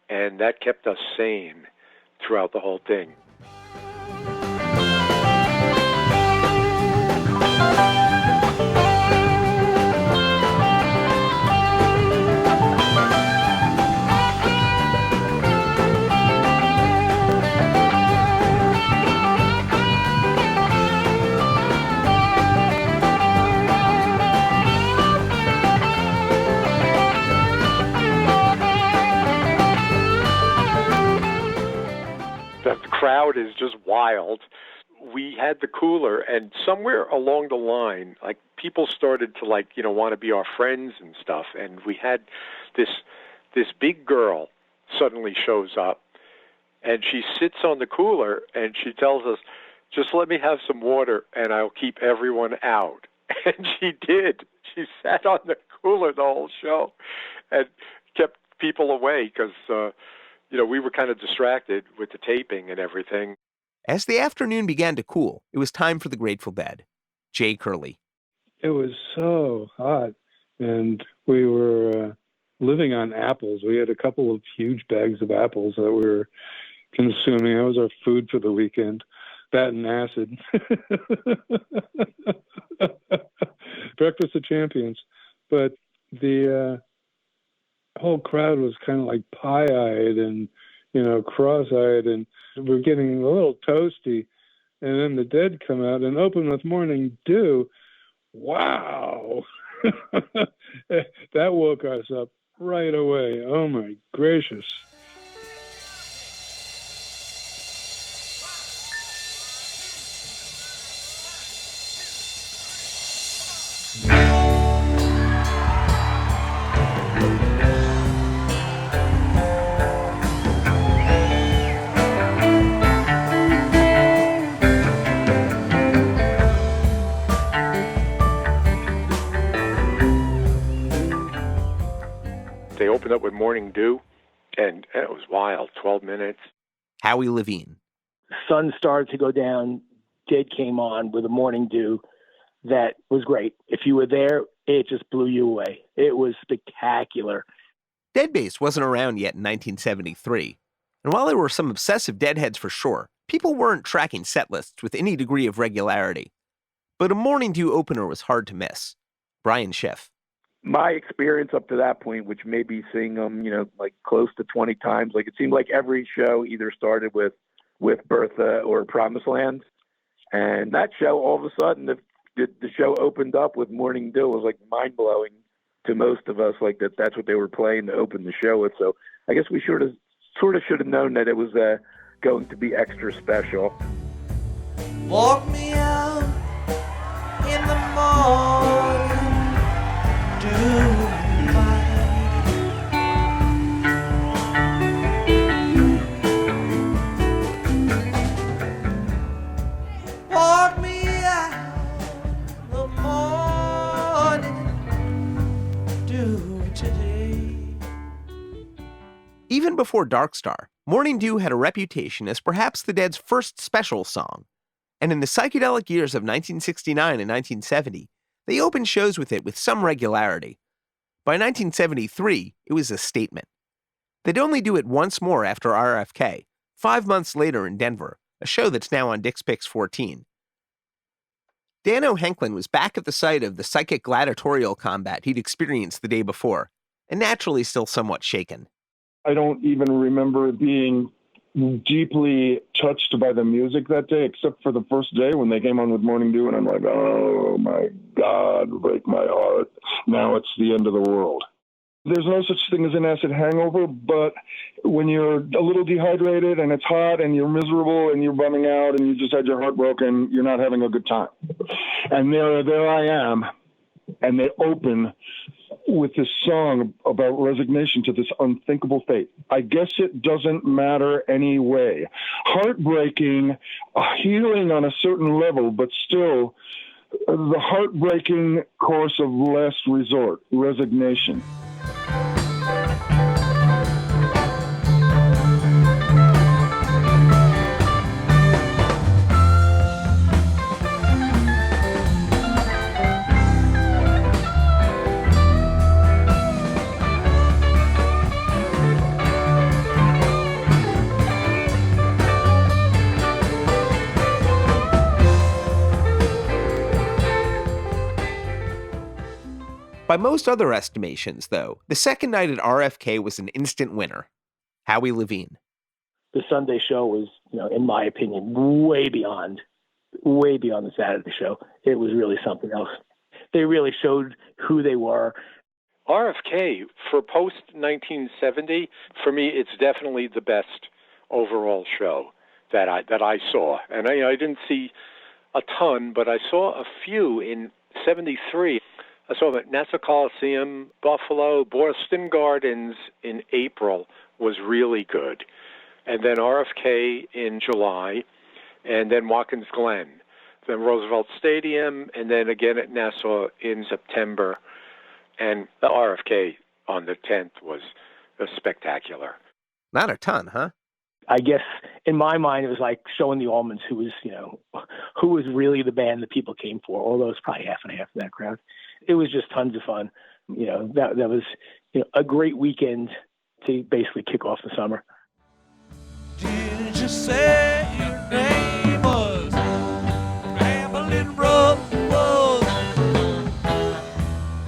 S13: and that kept us sane throughout the whole thing. The crowd is just wild. We had the cooler, and somewhere along the line, like, people started to, like, you know, want to be our friends and stuff. And we had this big girl suddenly shows up, and she sits on the cooler, and she tells us, "Just let me have some water, and I'll keep everyone out." And she did. She sat on the cooler the whole show and kept people away because, you know, we were kind of distracted with the taping and everything.
S2: As the afternoon began to cool, it was time for the Grateful Dead. Jay Kerley.
S8: It was so hot, and we were living on apples. We had a couple of huge bags of apples that we were consuming. That was our food for the weekend. That and acid. Breakfast of champions. But the whole crowd was kind of like pie-eyed and, you know, cross-eyed, and we're getting a little toasty. And then the Dead come out and open with Morning Dew. Wow. That woke us up right away. Oh, my gracious.
S13: They opened up with Morning Dew, and it was wild, 12 minutes.
S2: Howie Levine.
S11: Sun started to go down. Dead came on with a Morning Dew that was great. If you were there, it just blew you away. It was spectacular.
S2: Dead Bass wasn't around yet in 1973. And while there were some obsessive Deadheads for sure, people weren't tracking set lists with any degree of regularity. But a Morning Dew opener was hard to miss. Brian Schiff.
S21: My experience up to that point, which may be seeing them, you know, like close to 20 times, like it seemed like every show either started with Bertha or Promised Land. And that show, all of a sudden, the show opened up with Morning Dew. It was like mind-blowing to most of us, like that's what they were playing to open the show with. So I guess we sort of should have known that it was going to be extra special.
S22: Walk me out in the morning.
S2: before Dark Star, Morning Dew had a reputation as perhaps the Dead's first special song, and in the psychedelic years of 1969 and 1970, they opened shows with it with some regularity. By 1973, it was a statement. They'd only do it once more after RFK, 5 months later in Denver, a show that's now on Dick's Picks 14. Dano Henklein was back at the site of the psychic gladiatorial combat he'd experienced the day before, and naturally still somewhat shaken.
S20: I don't even remember being deeply touched by the music that day, except for the first day when they came on with Morning Dew, and I'm like, oh my God, break my heart. Now it's the end of the world. There's no such thing as an acid hangover, but when you're a little dehydrated and it's hot and you're miserable and you're bumming out and you just had your heart broken, you're not having a good time. And there I am, and they open with this song about resignation to this unthinkable fate. I guess it doesn't matter anyway. Heartbreaking, healing on a certain level, but still the heartbreaking course of last resort, resignation.
S2: By most other estimations, though, the second night at RFK was an instant winner. Howie Levine.
S11: The Sunday show was, in my opinion, way beyond the Saturday show. It was really something else. They really showed who they were.
S13: RFK, for post-1970, for me, it's definitely the best overall show that I saw. And I didn't see a ton, but I saw a few in 73. I saw them at Nassau Coliseum, Buffalo, Boston Gardens in April was really good. And then RFK in July, and then Watkins Glen, then Roosevelt Stadium, and then again at Nassau in September. And the RFK on the 10th was spectacular.
S2: Not a ton, huh?
S11: I guess in my mind, it was like showing the Allmans who was really the band that people came for, although it's probably half and half of that crowd. It was just tons of fun. That was a great weekend to basically kick off the summer.
S22: Did you say your name was Rambling Rose?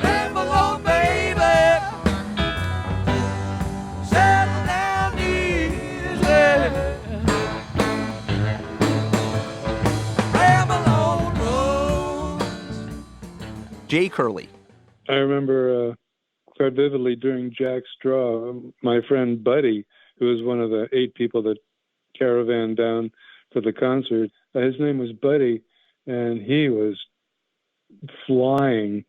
S22: Ramble on, baby. Settle down easy. Ramble on, Rose.
S2: Jay Kerley.
S8: I remember quite vividly during Jack's Draw, my friend Buddy, who was one of the 8 people that caravan down for the concert. His name was Buddy, and he was flying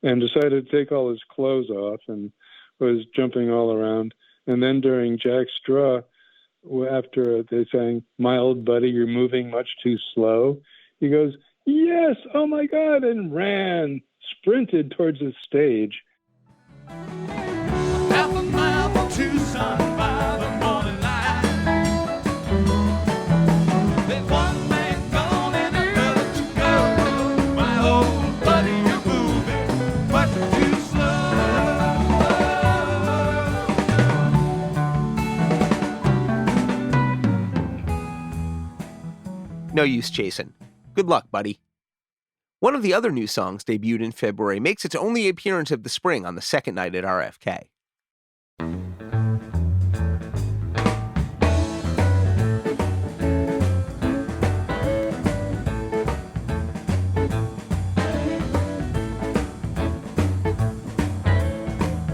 S8: and decided to take all his clothes off and was jumping all around. And then during Jack's Draw, after they sang, "My old buddy, you're moving much too slow," he goes, "Yes, oh my God," and sprinted towards the stage.
S22: Half a mile from Tucson by the morning light. There's one man gone and another to go. My old buddy, you're moving much too slow.
S2: No use chasing. Good luck, buddy. One of the other new songs debuted in February makes its only appearance of the spring on the second night at RFK.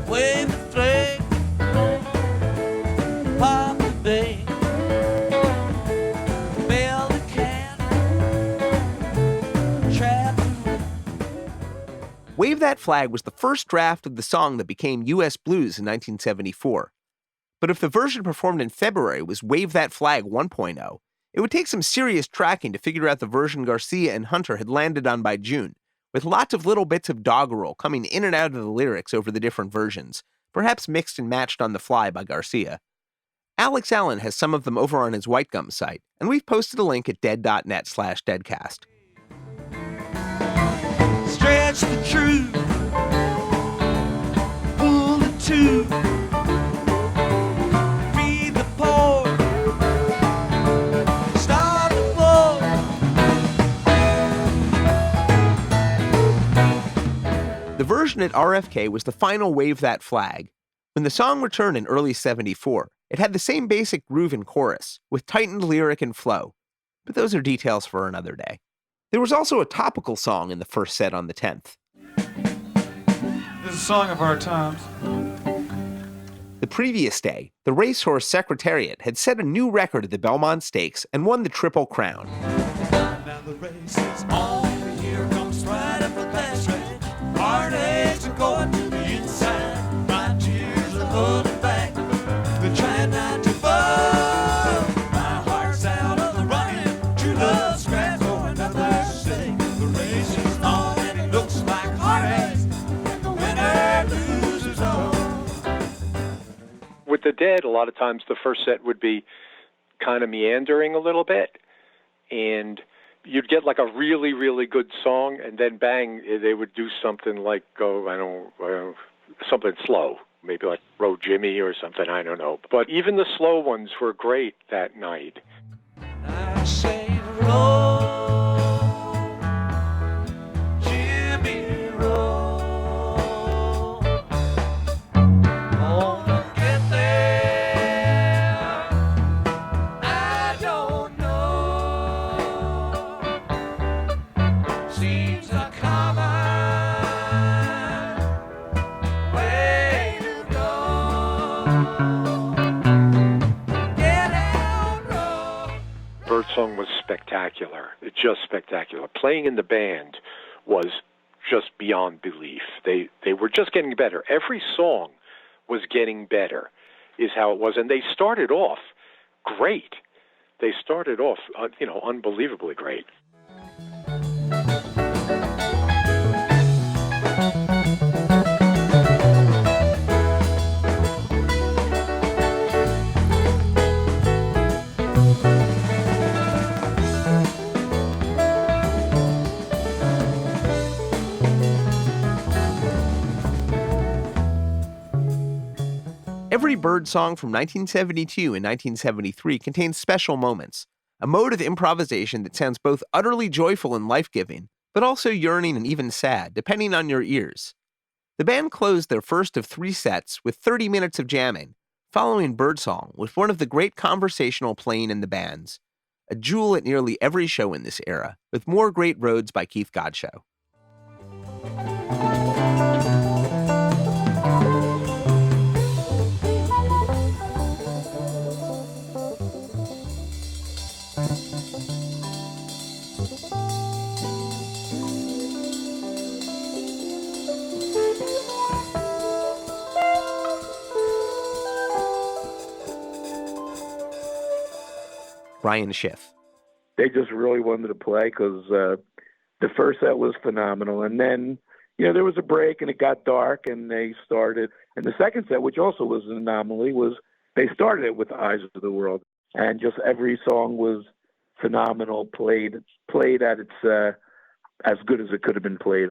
S22: Wave the flag, pop the bay, bell the cannon, trap.
S2: Wave That Flag was the first draft of the song that became U.S. Blues in 1974. But if the version performed in February was Wave That Flag 1.0, it would take some serious tracking to figure out the version Garcia and Hunter had landed on by June, with lots of little bits of doggerel coming in and out of the lyrics over the different versions, perhaps mixed and matched on the fly by Garcia. Alex Allan has some of them over on his White Gum site, and we've posted a link at dead.net/deadcast.
S22: Stretch the truth, pull the tooth, feed the poor, start the war.
S2: The version at RFK was the final Wave That Flag. When the song returned in early '74, it had the same basic groove and chorus, with tightened lyric and flow. But those are details for another day. There was also a topical song in the first set on the 10th.
S22: It's a song of our times.
S2: The previous day, the Racehorse Secretariat had set a new record at the Belmont Stakes and won the Triple Crown.
S22: Now the race is on, here comes right up the backstretch. Heartaches are going to the inside. My tears are holding back. They're trying not to fall. My heart's out of the running. True love scraps for another sake. The race is on and it looks like heartaches. And the winner loses all.
S13: With the Dead, a lot of times the first set would be kind of meandering a little bit, and you'd get like a really, really good song, and then bang, they would do something like something slow, maybe like Row Jimmy or something, I don't know. But even the slow ones were great that night.
S22: I say roll, Jimmy, roll. Gonna get there. I don't know. Seems a common way to go. Get out, roll.
S13: Birdsong was spectacular. It's just spectacular. Playing in the band was just beyond belief. They were just getting better. Every song was getting better, is how it was. And they started off great. They started off, unbelievably great.
S2: Every Bird song from 1972 and 1973 contains special moments, a mode of improvisation that sounds both utterly joyful and life-giving, but also yearning and even sad, depending on your ears. The band closed their first of 3 sets with 30 minutes of jamming, following Birdsong with one of the great conversational playing in the bands, a jewel at nearly every show in this era, with More Great Roads by Keith Godchaux. Brian Schiff.
S21: They just really wanted to play because the first set was phenomenal. And then, there was a break and it got dark and they started. And the second set, which also was an anomaly, was they started it with Eyes of the World. And just every song was phenomenal, played at its as good as it could have been played.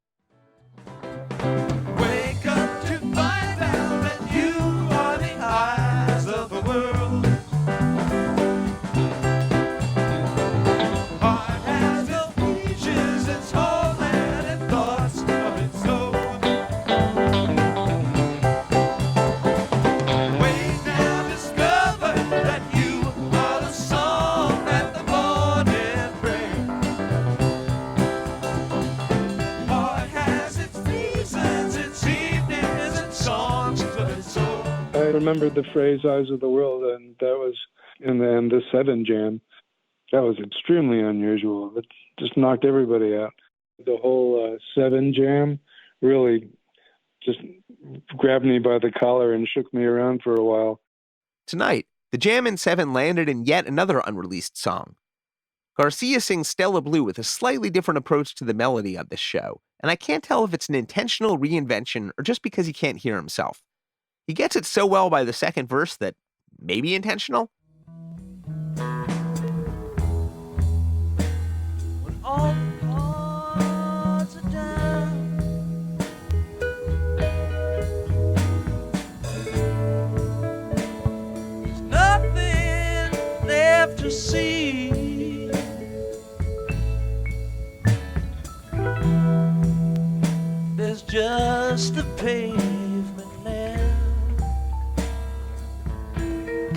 S22: Wake up to find out that you are the eyes of the world. Heart has no features, its whole land and thoughts of its own. Wake now, discover that you are the song that the morning brings. Heart has its reasons, its evenings, its songs of its own.
S8: I remembered the phrase "Eyes of the World," and that was in the 7 jam. That was extremely unusual. It just knocked everybody out. The whole 7 jam really just grabbed me by the collar and shook me around for a while.
S2: Tonight, the jam in 7 landed in yet another unreleased song. Garcia sings Stella Blue with a slightly different approach to the melody on this show, and I can't tell if it's an intentional reinvention or just because he can't hear himself. He gets it so well by the second verse that maybe intentional?
S22: All the odds are down. There's nothing left to see. There's just the pavement left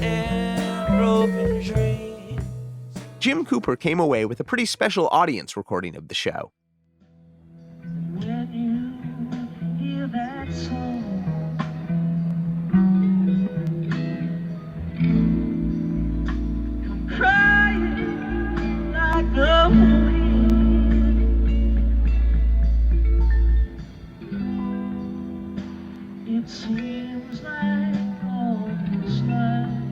S22: and broken dreams.
S2: Jim Cooper came away with a pretty special audience recording of the show.
S22: When you hear that song, come crying like the wind. It seems like all this time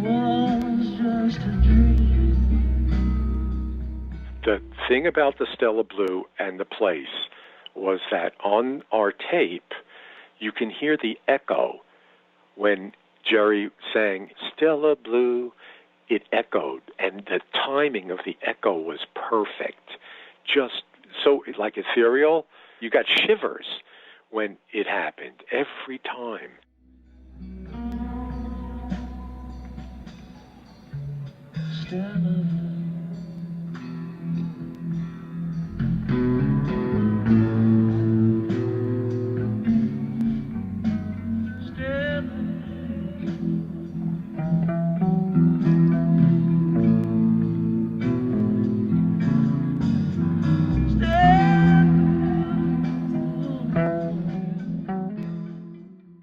S22: was just a dream.
S13: The thing about the Stella Blue and the place was that on our tape, you can hear the echo when Jerry sang Stella Blue. It echoed, and the timing of the echo was perfect. Just so, like ethereal, you got shivers when it happened every time.
S22: Stella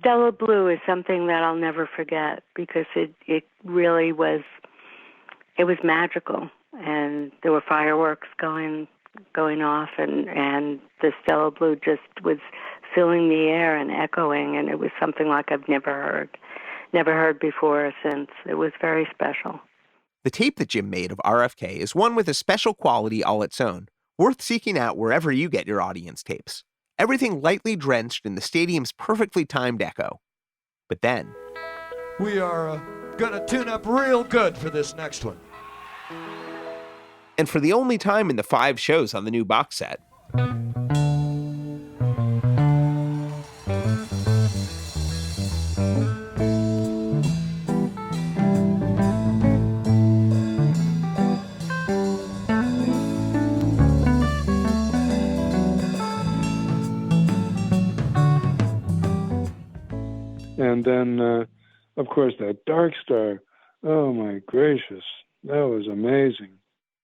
S10: Stella Blue is something that I'll never forget because it really was, it was magical, and there were fireworks going off, and the Stella Blue just was filling the air and echoing, and it was something like I've never heard before or since. It was very special.
S2: The tape that Jim made of RFK is one with a special quality all its own, worth seeking out wherever you get your audience tapes. Everything lightly drenched in the stadium's perfectly timed echo. But then,
S1: We are gonna tune up real good for this next one.
S2: and for the only time in the 5 shows on the new box set,
S8: And then, of course, that Dark Star. Oh, my gracious. That was amazing.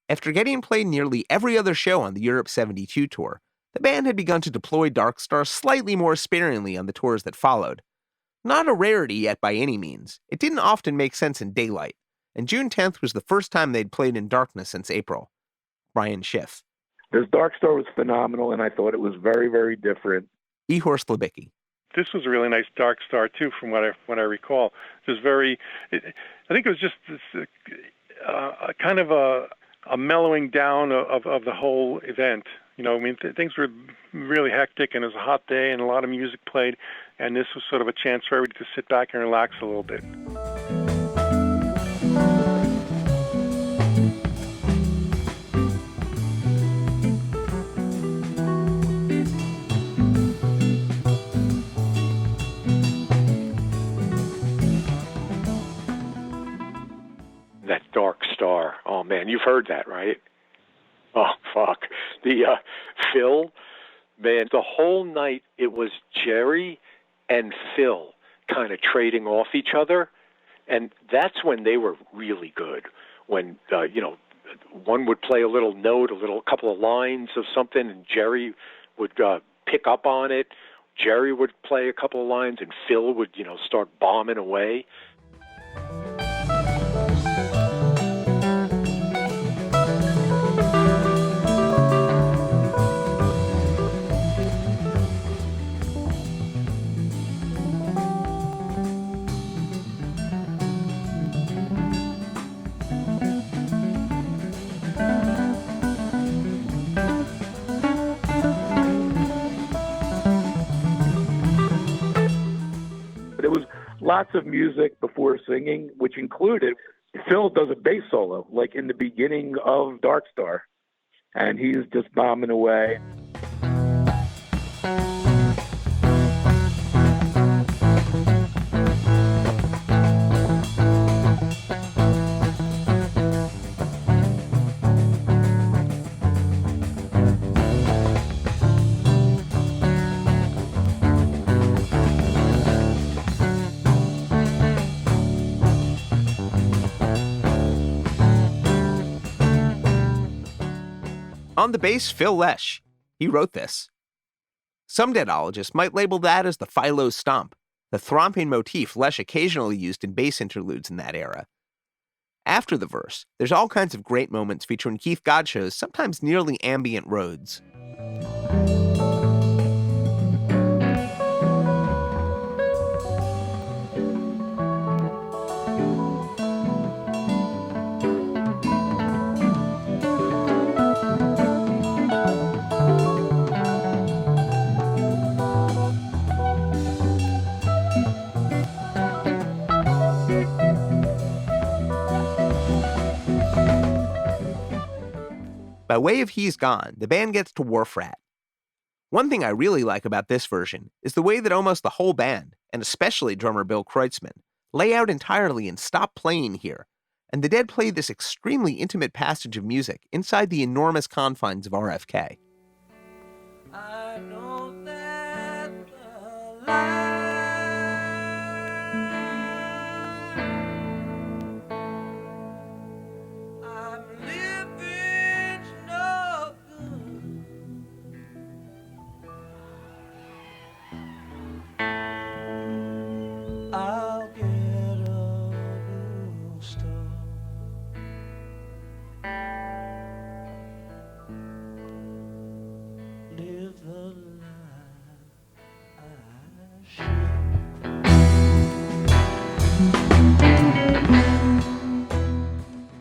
S2: after getting played nearly every other show on the Europe 72 tour, the band had begun to deploy Dark Star slightly more sparingly on the tours that followed. Not a rarity yet by any means, it didn't often make sense in daylight, and June 10th was the first time they'd played in darkness since April. Brian Schiff.
S21: This Dark Star was phenomenal, and I thought it was very, very different.
S2: Ihor Slabicky.
S6: This was a really nice Dark Star too, from what I recall. It was very. I think it was just this kind of a mellowing down of the whole event. You know, I mean, things were really hectic, and it was a hot day, and a lot of music played, and this was sort of a chance for everybody to sit back and relax a little bit.
S13: That Dark Star. Oh, man, you've heard that, right? Oh, fuck. The Phil, man, the whole night it was Jerry and Phil kind of trading off each other. And that's when they were really good. When, one would play a little note, a couple of lines of something, and Jerry would pick up on it. Jerry would play a couple of lines, and Phil would, start bombing away.
S21: lots of music before singing, which included Phil does a bass solo, like in the beginning of Dark Star, and he's just bombing away.
S2: On the bass, Phil Lesh. He wrote this. Some deadologists might label that as the Philo stomp, the thromping motif Lesh occasionally used in bass interludes in that era. After the verse, there's all kinds of great moments featuring Keith Godshow's sometimes nearly ambient Rhodes. By way of He's Gone, the band gets to Wharf Rat. One thing I really like about this version is the way that almost the whole band, and especially drummer Bill Kreutzmann, lay out entirely and stop playing here, and the Dead play this extremely intimate passage of music inside the enormous confines of RFK.
S22: I know that the light I'll get a blue star. Live the life I should.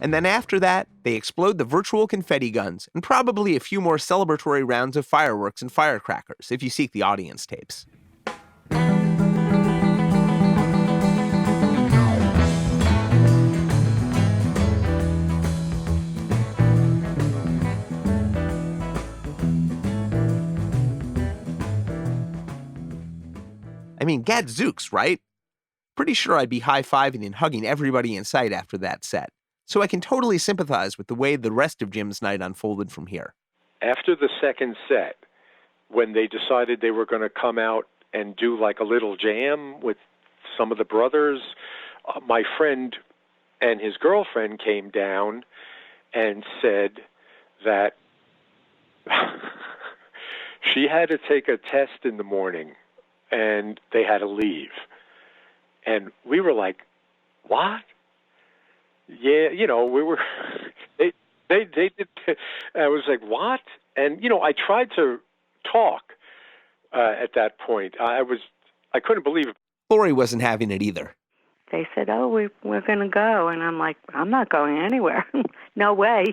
S2: And then after that, they explode the virtual confetti guns and probably a few more celebratory rounds of fireworks and firecrackers if you seek the audience tapes. I mean, gadzooks, right? Pretty sure I'd be high-fiving and hugging everybody in sight after that set, so I can totally sympathize with the way the rest of Jim's night unfolded from here.
S13: After the second set, when they decided they were going to come out and do like a little jam with some of the brothers, my friend and his girlfriend came down and said that she had to take a test in the morning and they had to leave. And we were like, what? Yeah, we were, they did, I was like, what? And, I tried to talk at that point. I couldn't believe it.
S2: Laurie wasn't having it either.
S10: They said, oh, we're going to go. And I'm like, I'm not going anywhere. No way.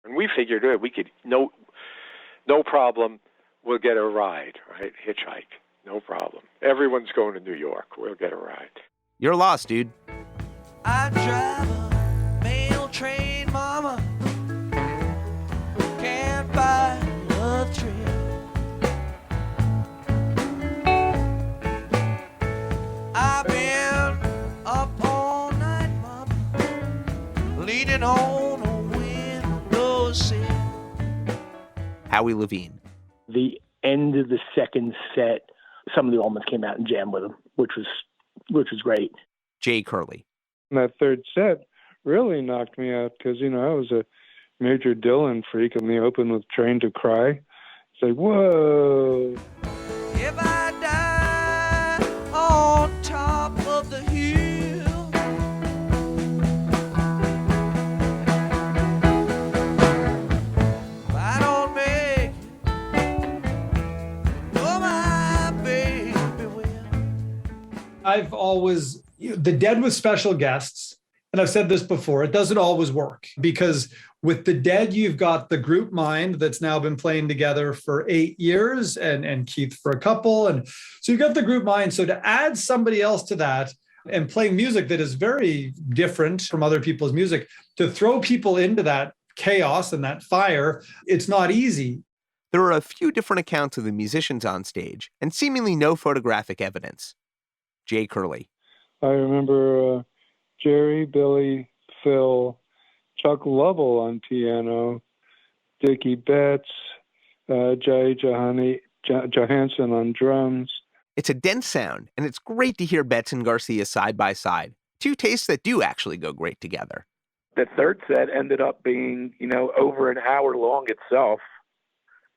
S13: And we figured we could, no problem, we'll get a ride, right? Hitchhike. No problem. Everyone's going to New York. We'll get a ride.
S2: You're lost, dude.
S22: I drive a mail train, mama. Can't buy a thrill. I've been up all night, mama, leaning on a windowsill.
S2: Howie Levine.
S11: The end of the second set, some of the Allmans came out and jammed with him, which was great.
S2: Jay Kerley.
S8: That third set really knocked me out because, I was a major Dylan freak, and they opened with Train to Cry. It's like, whoa.
S22: If I die on top of the hill, if I don't make it, oh my baby will.
S3: I've always, the Dead with special guests, and I've said this before, it doesn't always work because with the Dead, you've got the group Mind that's now been playing together for 8 years and Keith for a couple. And so you've got the group Mind. So to add somebody else to that, and playing music that is very different from other people's music. To throw people into that chaos and that fire, it's not easy.
S2: There are a few different accounts of the musicians on stage, and seemingly no photographic evidence. Jay Kerley.
S8: I remember Jerry, Billy, Phil, Chuck Lovell on piano, Dickie Betts, Jay Johansson on drums.
S2: It's a dense sound, and it's great to hear Betts and Garcia side by side. Two tastes that do actually go great together.
S21: The third set ended up being, over an hour long itself.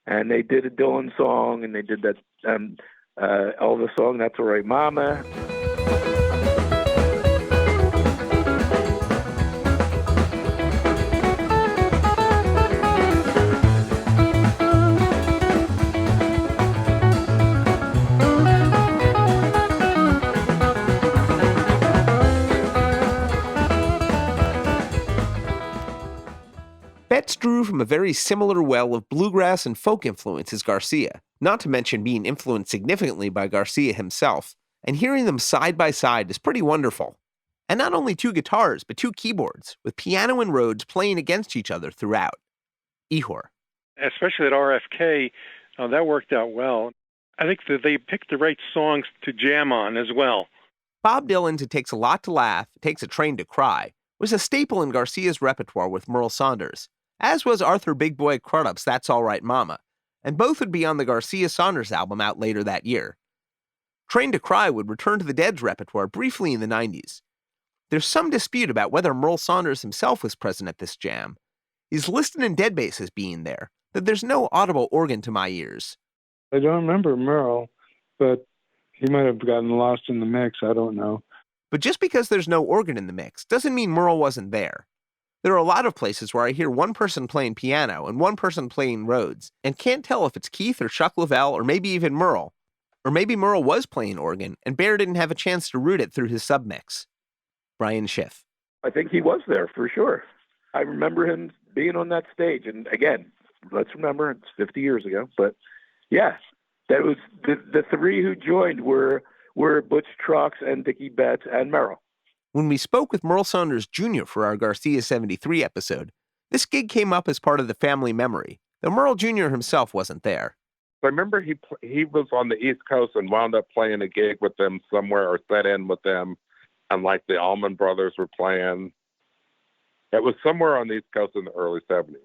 S21: And they did a Dylan song, and they did that Elvis song, That's All Right, Mama.
S2: Betts drew from a very similar well of bluegrass and folk influence as Garcia, not to mention being influenced significantly by Garcia himself, and hearing them side by side is pretty wonderful. And not only two guitars, but two keyboards, with piano and Rhodes playing against each other throughout. Ihor.
S6: Especially at RFK, that worked out well. I think that they picked the right songs to jam on as well.
S2: Bob Dylan's It Takes a Lot to Laugh, It Takes a Train to Cry was a staple in Garcia's repertoire with Merl Saunders, as was Arthur Big Boy Crudup's That's All Right Mama, and both would be on the Garcia-Saunders album out later that year. Train to Cry would return to the Dead's repertoire briefly in the 90s. There's some dispute about whether Merl Saunders himself was present at this jam. He's listed in Dead Bass as being there, but there's no audible organ to my ears.
S8: I don't remember Merl, but he might have gotten lost in the mix. I don't know.
S2: But just because there's no organ in the mix doesn't mean Merl wasn't there. There are a lot of places where I hear one person playing piano and one person playing Rhodes, and can't tell if it's Keith or Chuck Leavell or maybe even Merl. Or maybe Merl was playing organ, and Bear didn't have a chance to root it through his submix. Brian Schiff.
S21: I think he was there for sure. I remember him being on that stage. And again, let's remember, it's 50 years ago. But yeah, that was the three who joined were Butch Trucks and Dickie Betts and Merl.
S2: When we spoke with Merl Saunders Jr. for our Garcia 73 episode, this gig came up as part of the family memory, though Merl Jr. himself wasn't there.
S16: I remember he was on the East Coast and wound up playing a gig with them somewhere or set in with them, and like the Allman Brothers were playing. It was somewhere on the East Coast in the early 70s.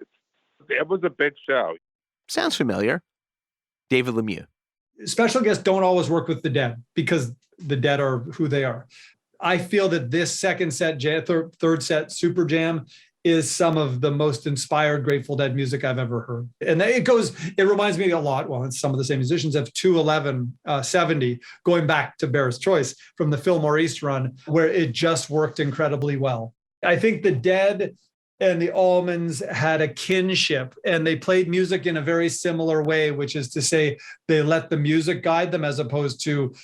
S16: It was a big show.
S2: Sounds familiar. David Lemieux.
S3: Special guests don't always work with the Dead because the Dead are who they are. I feel that this second set, third set, Super Jam, is some of the most inspired Grateful Dead music I've ever heard. And it reminds me a lot, well, it's some of the same musicians, of 211-70, going back to Bear's Choice from the Fillmore East run, where it just worked incredibly well. I think the Dead and the Allmans had a kinship, and they played music in a very similar way, which is to say they let the music guide them as opposed to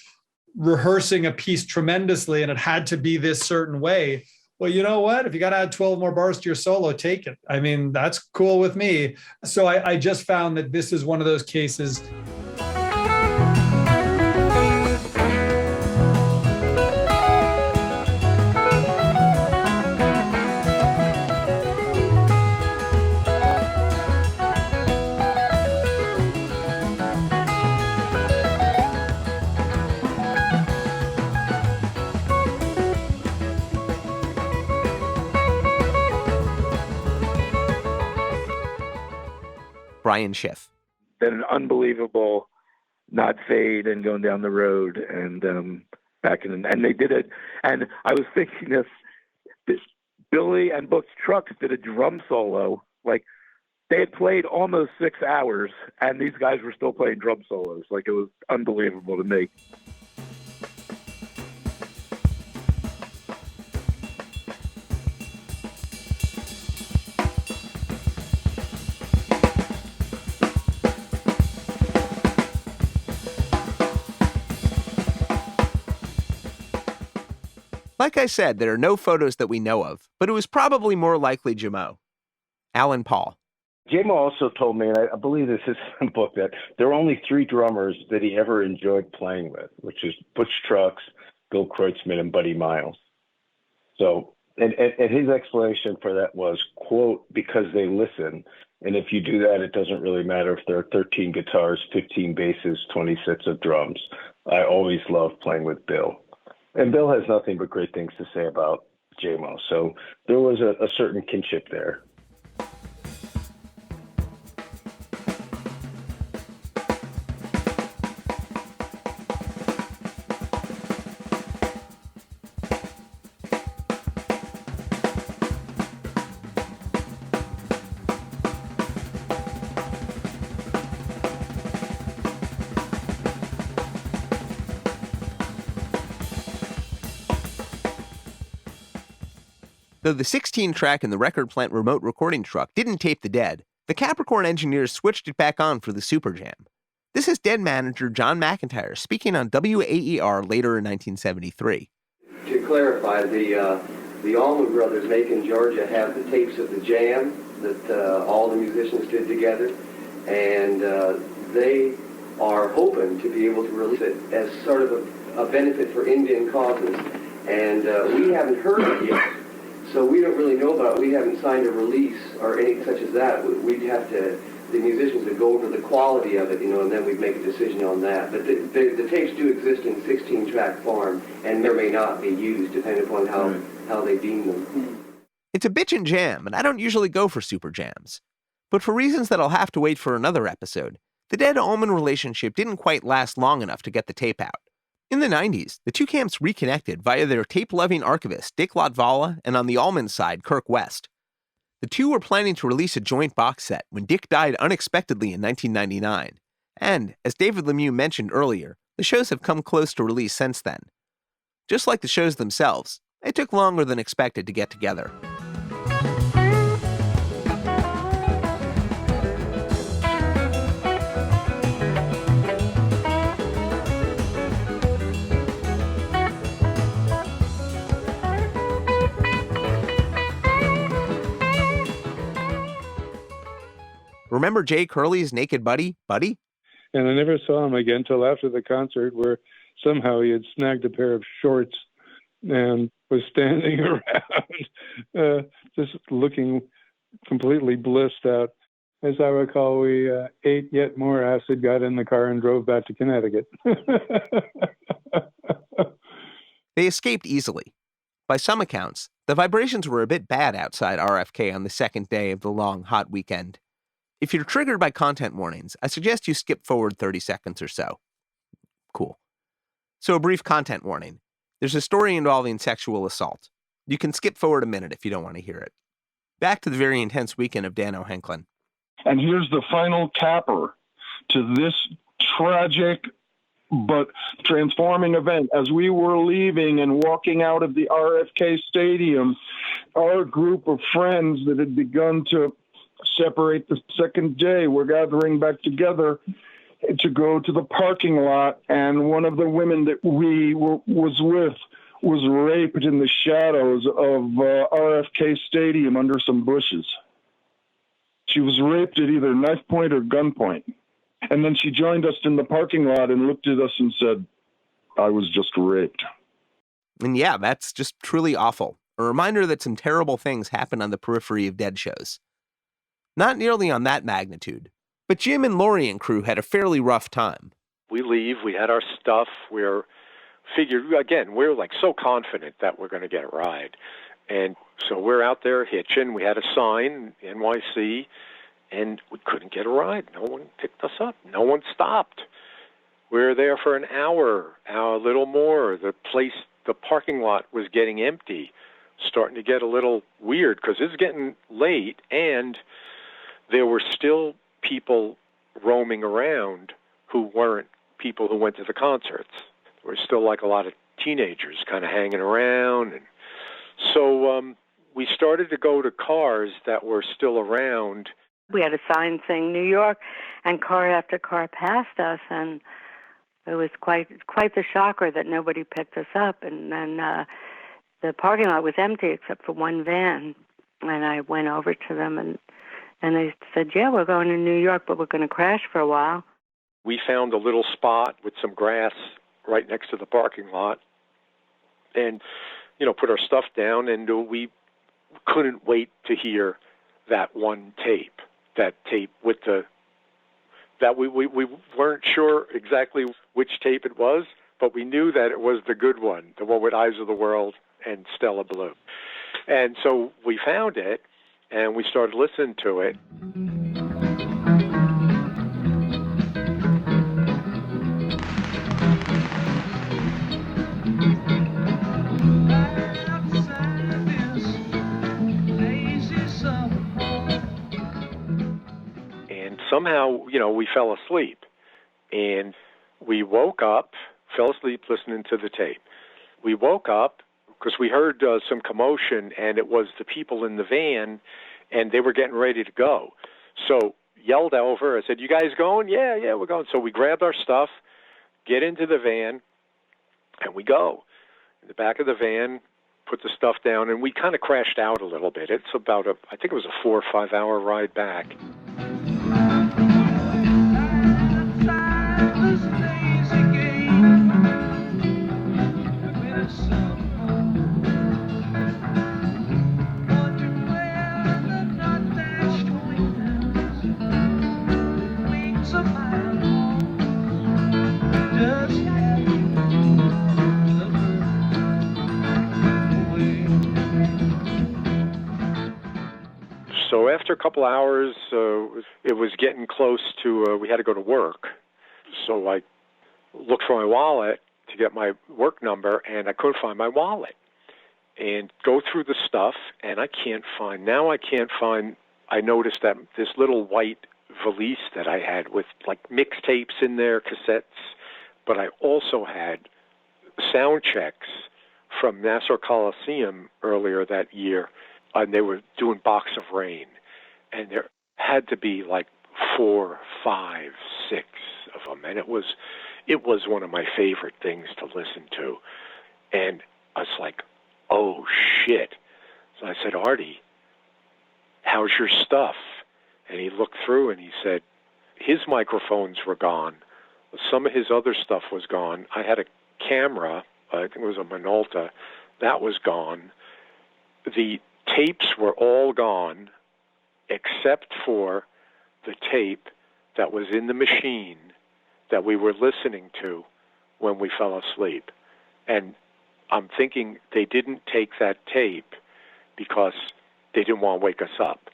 S3: rehearsing a piece tremendously and it had to be this certain way. Well, you know what? If you got to add 12 more bars to your solo, take it. I mean, that's cool with me. So I just found that this is one of those cases.
S2: Brian Schiff.
S21: Then an unbelievable not fade and going down the road and back in, and they did it. And I was thinking this Billy and Butch Trucks did a drum solo. Like they had played almost 6 hours and these guys were still playing drum solos. Like it was unbelievable to me.
S2: Like I said, there are no photos that we know of, but it was probably more likely Jamo. Allan Paul.
S5: Jamo also told me, and I believe this is in the book, that there were only 3 drummers that he ever enjoyed playing with, which is Butch Trucks, Bill Kreutzmann and Buddy Miles. So, and his explanation for that was, quote, because they listen. And if you do that, it doesn't really matter if there are 13 guitars, 15 basses, 20 sets of drums. I always love playing with Bill. And Bill has nothing but great things to say about J-Mo. So there was a certain kinship there.
S2: Though the 16-track in the record plant remote recording truck didn't tape the Dead, the Capricorn engineers switched it back on for the Super Jam. This is Dead manager John McIntyre speaking on WAER later in 1973.
S14: To clarify, the Allman Brothers make in Georgia have the tapes of the Jam that all the musicians did together, and they are hoping to be able to release it as sort of a benefit for Indian causes, and we haven't heard it yet. So we don't really know about it. We haven't signed a release or anything such as that. We'd have to, the musicians would go over the quality of it, and then we'd make a decision on that. But the tapes do exist in 16-track form, and there may not be used, depending upon how they deem them.
S2: It's a bitchin' jam, and I don't usually go for super jams. But for reasons that I'll have to wait for another episode, the Dead-Allman relationship didn't quite last long enough to get the tape out. In the 90s, the two camps reconnected via their tape-loving archivist Dick Latvala and on the Allmans side, Kirk West. The two were planning to release a joint box set when Dick died unexpectedly in 1999. And, as David Lemieux mentioned earlier, the shows have come close to release since then. Just like the shows themselves, they took longer than expected to get together. Remember Jay Kerley's naked buddy, Buddy?
S8: And I never saw him again till after the concert, where somehow he had snagged a pair of shorts and was standing around just looking completely blissed out. As I recall, we ate yet more acid, got in the car, and drove back to Connecticut.
S2: They escaped easily. By some accounts, the vibrations were a bit bad outside RFK on the second day of the long, hot weekend. If you're triggered by content warnings, I suggest you skip forward 30 seconds or so. Cool. So a brief content warning. There's a story involving sexual assault. You can skip forward a minute if you don't want to hear it. Back to the very intense weekend of Dano Henklein.
S20: And here's the final capper to this tragic but transforming event. As we were leaving and walking out of the RFK Stadium, our group of friends that had begun to separate the second day were gathering back together to go to the parking lot, and one of the women that was with was raped in the shadows of RFK Stadium under some bushes. She was raped at either knife point or gunpoint. And then she joined us in the parking lot and looked at us and said, "I was just raped."
S2: And yeah, that's just truly awful. A reminder that some terrible things happen on the periphery of Dead shows. Not nearly on that magnitude, but Jim and Laurie and crew had a fairly rough time.
S13: We leave, we had our stuff, we're like so confident that we're going to get a ride. And so we're out there hitching, we had a sign, NYC, and we couldn't get a ride. No one picked us up, no one stopped. We were there for an hour, a little more. The parking lot was getting empty, starting to get a little weird because it's getting late, and there were still people roaming around who weren't people who went to the concerts. There were still like a lot of teenagers kind of hanging around. And so we started to go to cars that were still around.
S10: We had a sign saying New York, and car after car passed us, and it was quite the shocker that nobody picked us up. And then the parking lot was empty except for one van, and I went over to them, and they said, "Yeah, we're going to New York, but we're going to crash for a while."
S13: We found a little spot with some grass right next to the parking lot, and, put our stuff down, and we couldn't wait to hear that one tape, with that we weren't sure exactly which tape it was, but we knew that it was the good one, the one with Eyes of the World and Stella Blue. And so we found it, and we started listening to it. And somehow, we fell asleep. And we woke up, fell asleep listening to the tape. We woke up because we heard some commotion, and it was the people in the van, and they were getting ready to go. So yelled over. I said, "You guys going?" Yeah, we're going. So we grabbed our stuff, get into the van, and we go. In the back of the van, put the stuff down, and we kind of crashed out a little bit. It's about I think it was a 4 or 5 hour ride back. So after a couple hours, it was getting close to, we had to go to work. So I looked for my wallet to get my work number, and I couldn't find my wallet. And go through the stuff, and I can't find, I noticed that this little white valise that I had with like mixtapes in there, cassettes, but I also had sound checks from Nassau Coliseum earlier that year. And they were doing Box of Rain, and there had to be like 4, 5, 6 of them, and it was one of my favorite things to listen to. And I was like, "Oh shit!" So I said, "Artie, how's your stuff?" And he looked through and he said, his microphones were gone, some of his other stuff was gone. I had a camera, I think it was a Minolta, that was gone. The tapes were all gone except for the tape that was in the machine that we were listening to when we fell asleep. And I'm thinking they didn't take that tape because they didn't want to wake us up.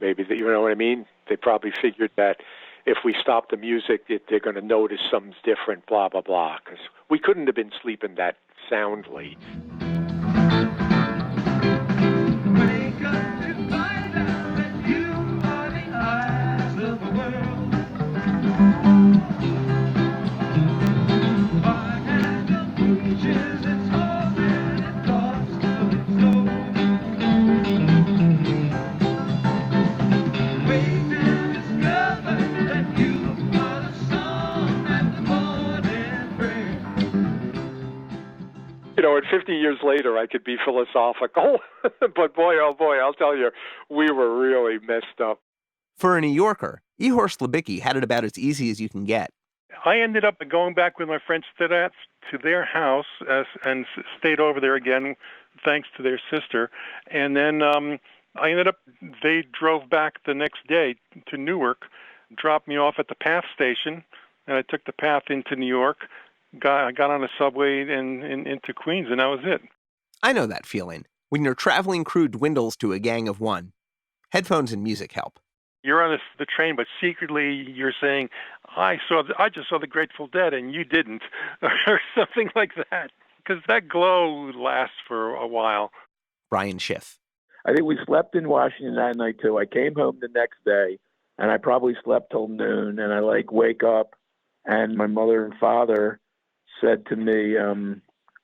S13: Maybe, you know what I mean? They probably figured that if we stop the music, they're going to notice something's different, blah, blah, blah, because we couldn't have been sleeping that soundly. You know, and 50 years later, I could be philosophical, but boy, oh boy, I'll tell you, we were really messed up.
S2: For a New Yorker, Ihor Slabicky had it about as easy as you can get.
S6: I ended up going back with my friends to their house and stayed over there again, thanks to their sister. And then they drove back the next day to Newark, dropped me off at the PATH station, and I took the PATH into New York. I got on a subway and into Queens, and that was it.
S2: I know that feeling, when your traveling crew dwindles to a gang of one. Headphones and music help.
S6: You're on the train, but secretly you're saying, I just saw the Grateful Dead, and you didn't, or something like that, because that glow lasts for a while.
S2: Brian Schiff.
S21: I think we slept in Washington that night, too. I came home the next day, and I probably slept till noon, and I, wake up, and my mother and father said to me,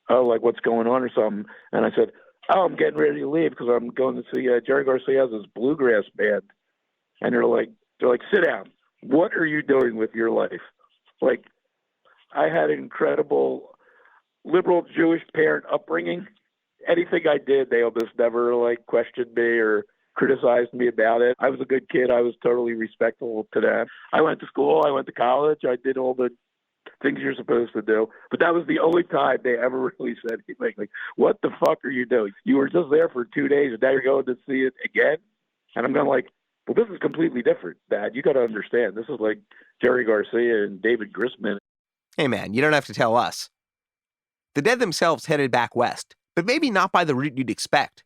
S21: what's going on or something? And I said, I'm getting ready to leave because I'm going to see Jerry Garcia's bluegrass band. And they're like, sit down. What are you doing with your life? I had an incredible liberal Jewish parent upbringing. Anything I did, they almost never questioned me or criticized me about it. I was a good kid. I was totally respectful to them. I went to school. I went to college. I did all the things you're supposed to do. But that was the only time they ever really said anything. Like, what the fuck are you doing? You were just there for 2 days, and now you're going to see it again? And I'm going like, well, this is completely different, Dad. You got to understand. This is like Jerry Garcia and David Grisman.
S2: Hey, man, you don't have to tell us. The Dead themselves headed back west, but maybe not by the route you'd expect.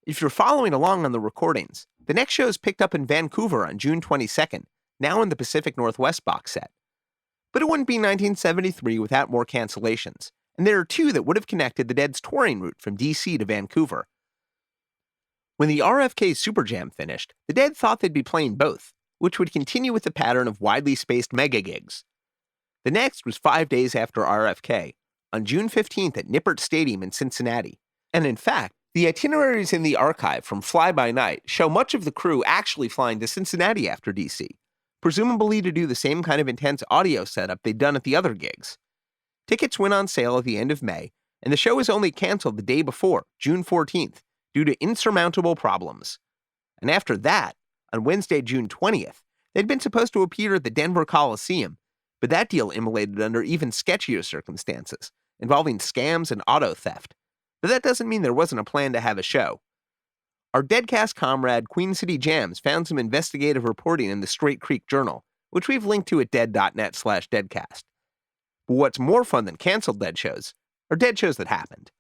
S2: If you're following along on the recordings, the next show is picked up in Vancouver on June 22nd, now in the Pacific Northwest box set. But it wouldn't be 1973 without more cancellations, and there are two that would have connected the Dead's touring route from D.C. to Vancouver. When the RFK Super Jam finished, the Dead thought they'd be playing both, which would continue with the pattern of widely spaced mega gigs. The next was 5 days after RFK, on June 15th at Nippert Stadium in Cincinnati. And in fact, the itineraries in the archive from Fly By Night show much of the crew actually flying to Cincinnati after DC, presumably to do the same kind of intense audio setup they'd done at the other gigs. Tickets went on sale at the end of May, and the show was only canceled the day before, June 14th, due to insurmountable problems. And after that, on Wednesday, June 20th, they'd been supposed to appear at the Denver Coliseum, but that deal immolated under even sketchier circumstances, involving scams and auto theft. But that doesn't mean there wasn't a plan to have a show. Our Deadcast comrade Queen City Jams found some investigative reporting in the Straight Creek Journal, which we've linked to at dead.net/deadcast. But what's more fun than canceled Dead shows are Dead shows that happened.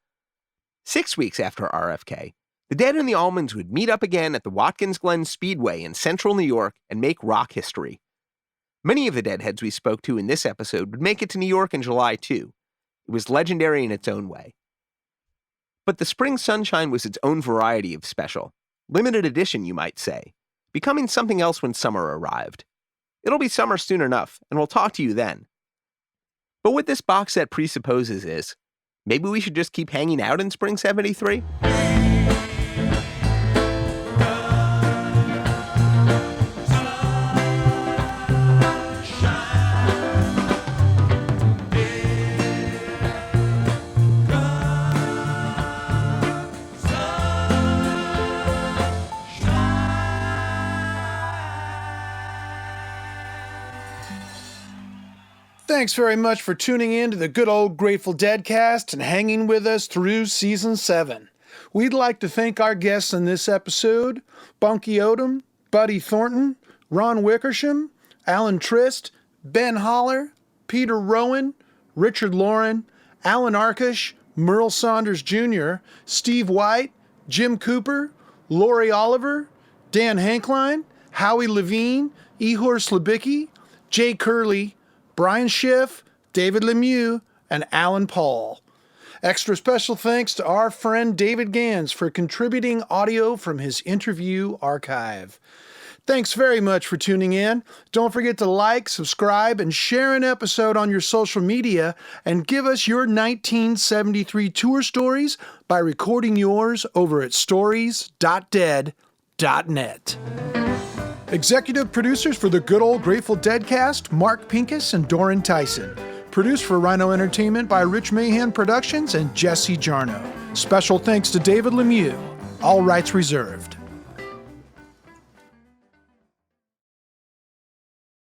S2: 6 weeks after RFK, the Dead and the Allmans would meet up again at the Watkins Glen Speedway in central New York and make rock history. Many of the Deadheads we spoke to in this episode would make it to New York in July, too. It was legendary in its own way. But the Spring Sunshine was its own variety of special. Limited edition, you might say. Becoming something else when summer arrived. It'll be summer soon enough, and we'll talk to you then. But what this box set presupposes is, maybe we should just keep hanging out in Spring 73?
S15: Thanks very much for tuning in to the good old Grateful Deadcast and hanging with us through Season 7. We'd like to thank our guests in this episode, Bunky Odom, Buddy Thornton, Ron Wickersham, Alan Trist, Ben Holler, Peter Rowan, Richard Loren, Alan Arkush, Merl Saunders Jr., Steve White, Jim Cooper, Laurie Oliver, Dan Henklein, Howie Levine, Ihor Slabicky, Jay Kerley, Brian Schiff, David Lemieux, and Alan Paul. Extra special thanks to our friend David Gans for contributing audio from his interview archive. Thanks very much for tuning in. Don't forget to like, subscribe, and share an episode on your social media, and give us your 1973 tour stories by recording yours over at stories.dead.net. Executive producers for the good old Grateful Deadcast, Mark Pincus and Doran Tyson. Produced for Rhino Entertainment by Rich Mahan Productions and Jesse Jarno. Special thanks to David Lemieux. All rights reserved.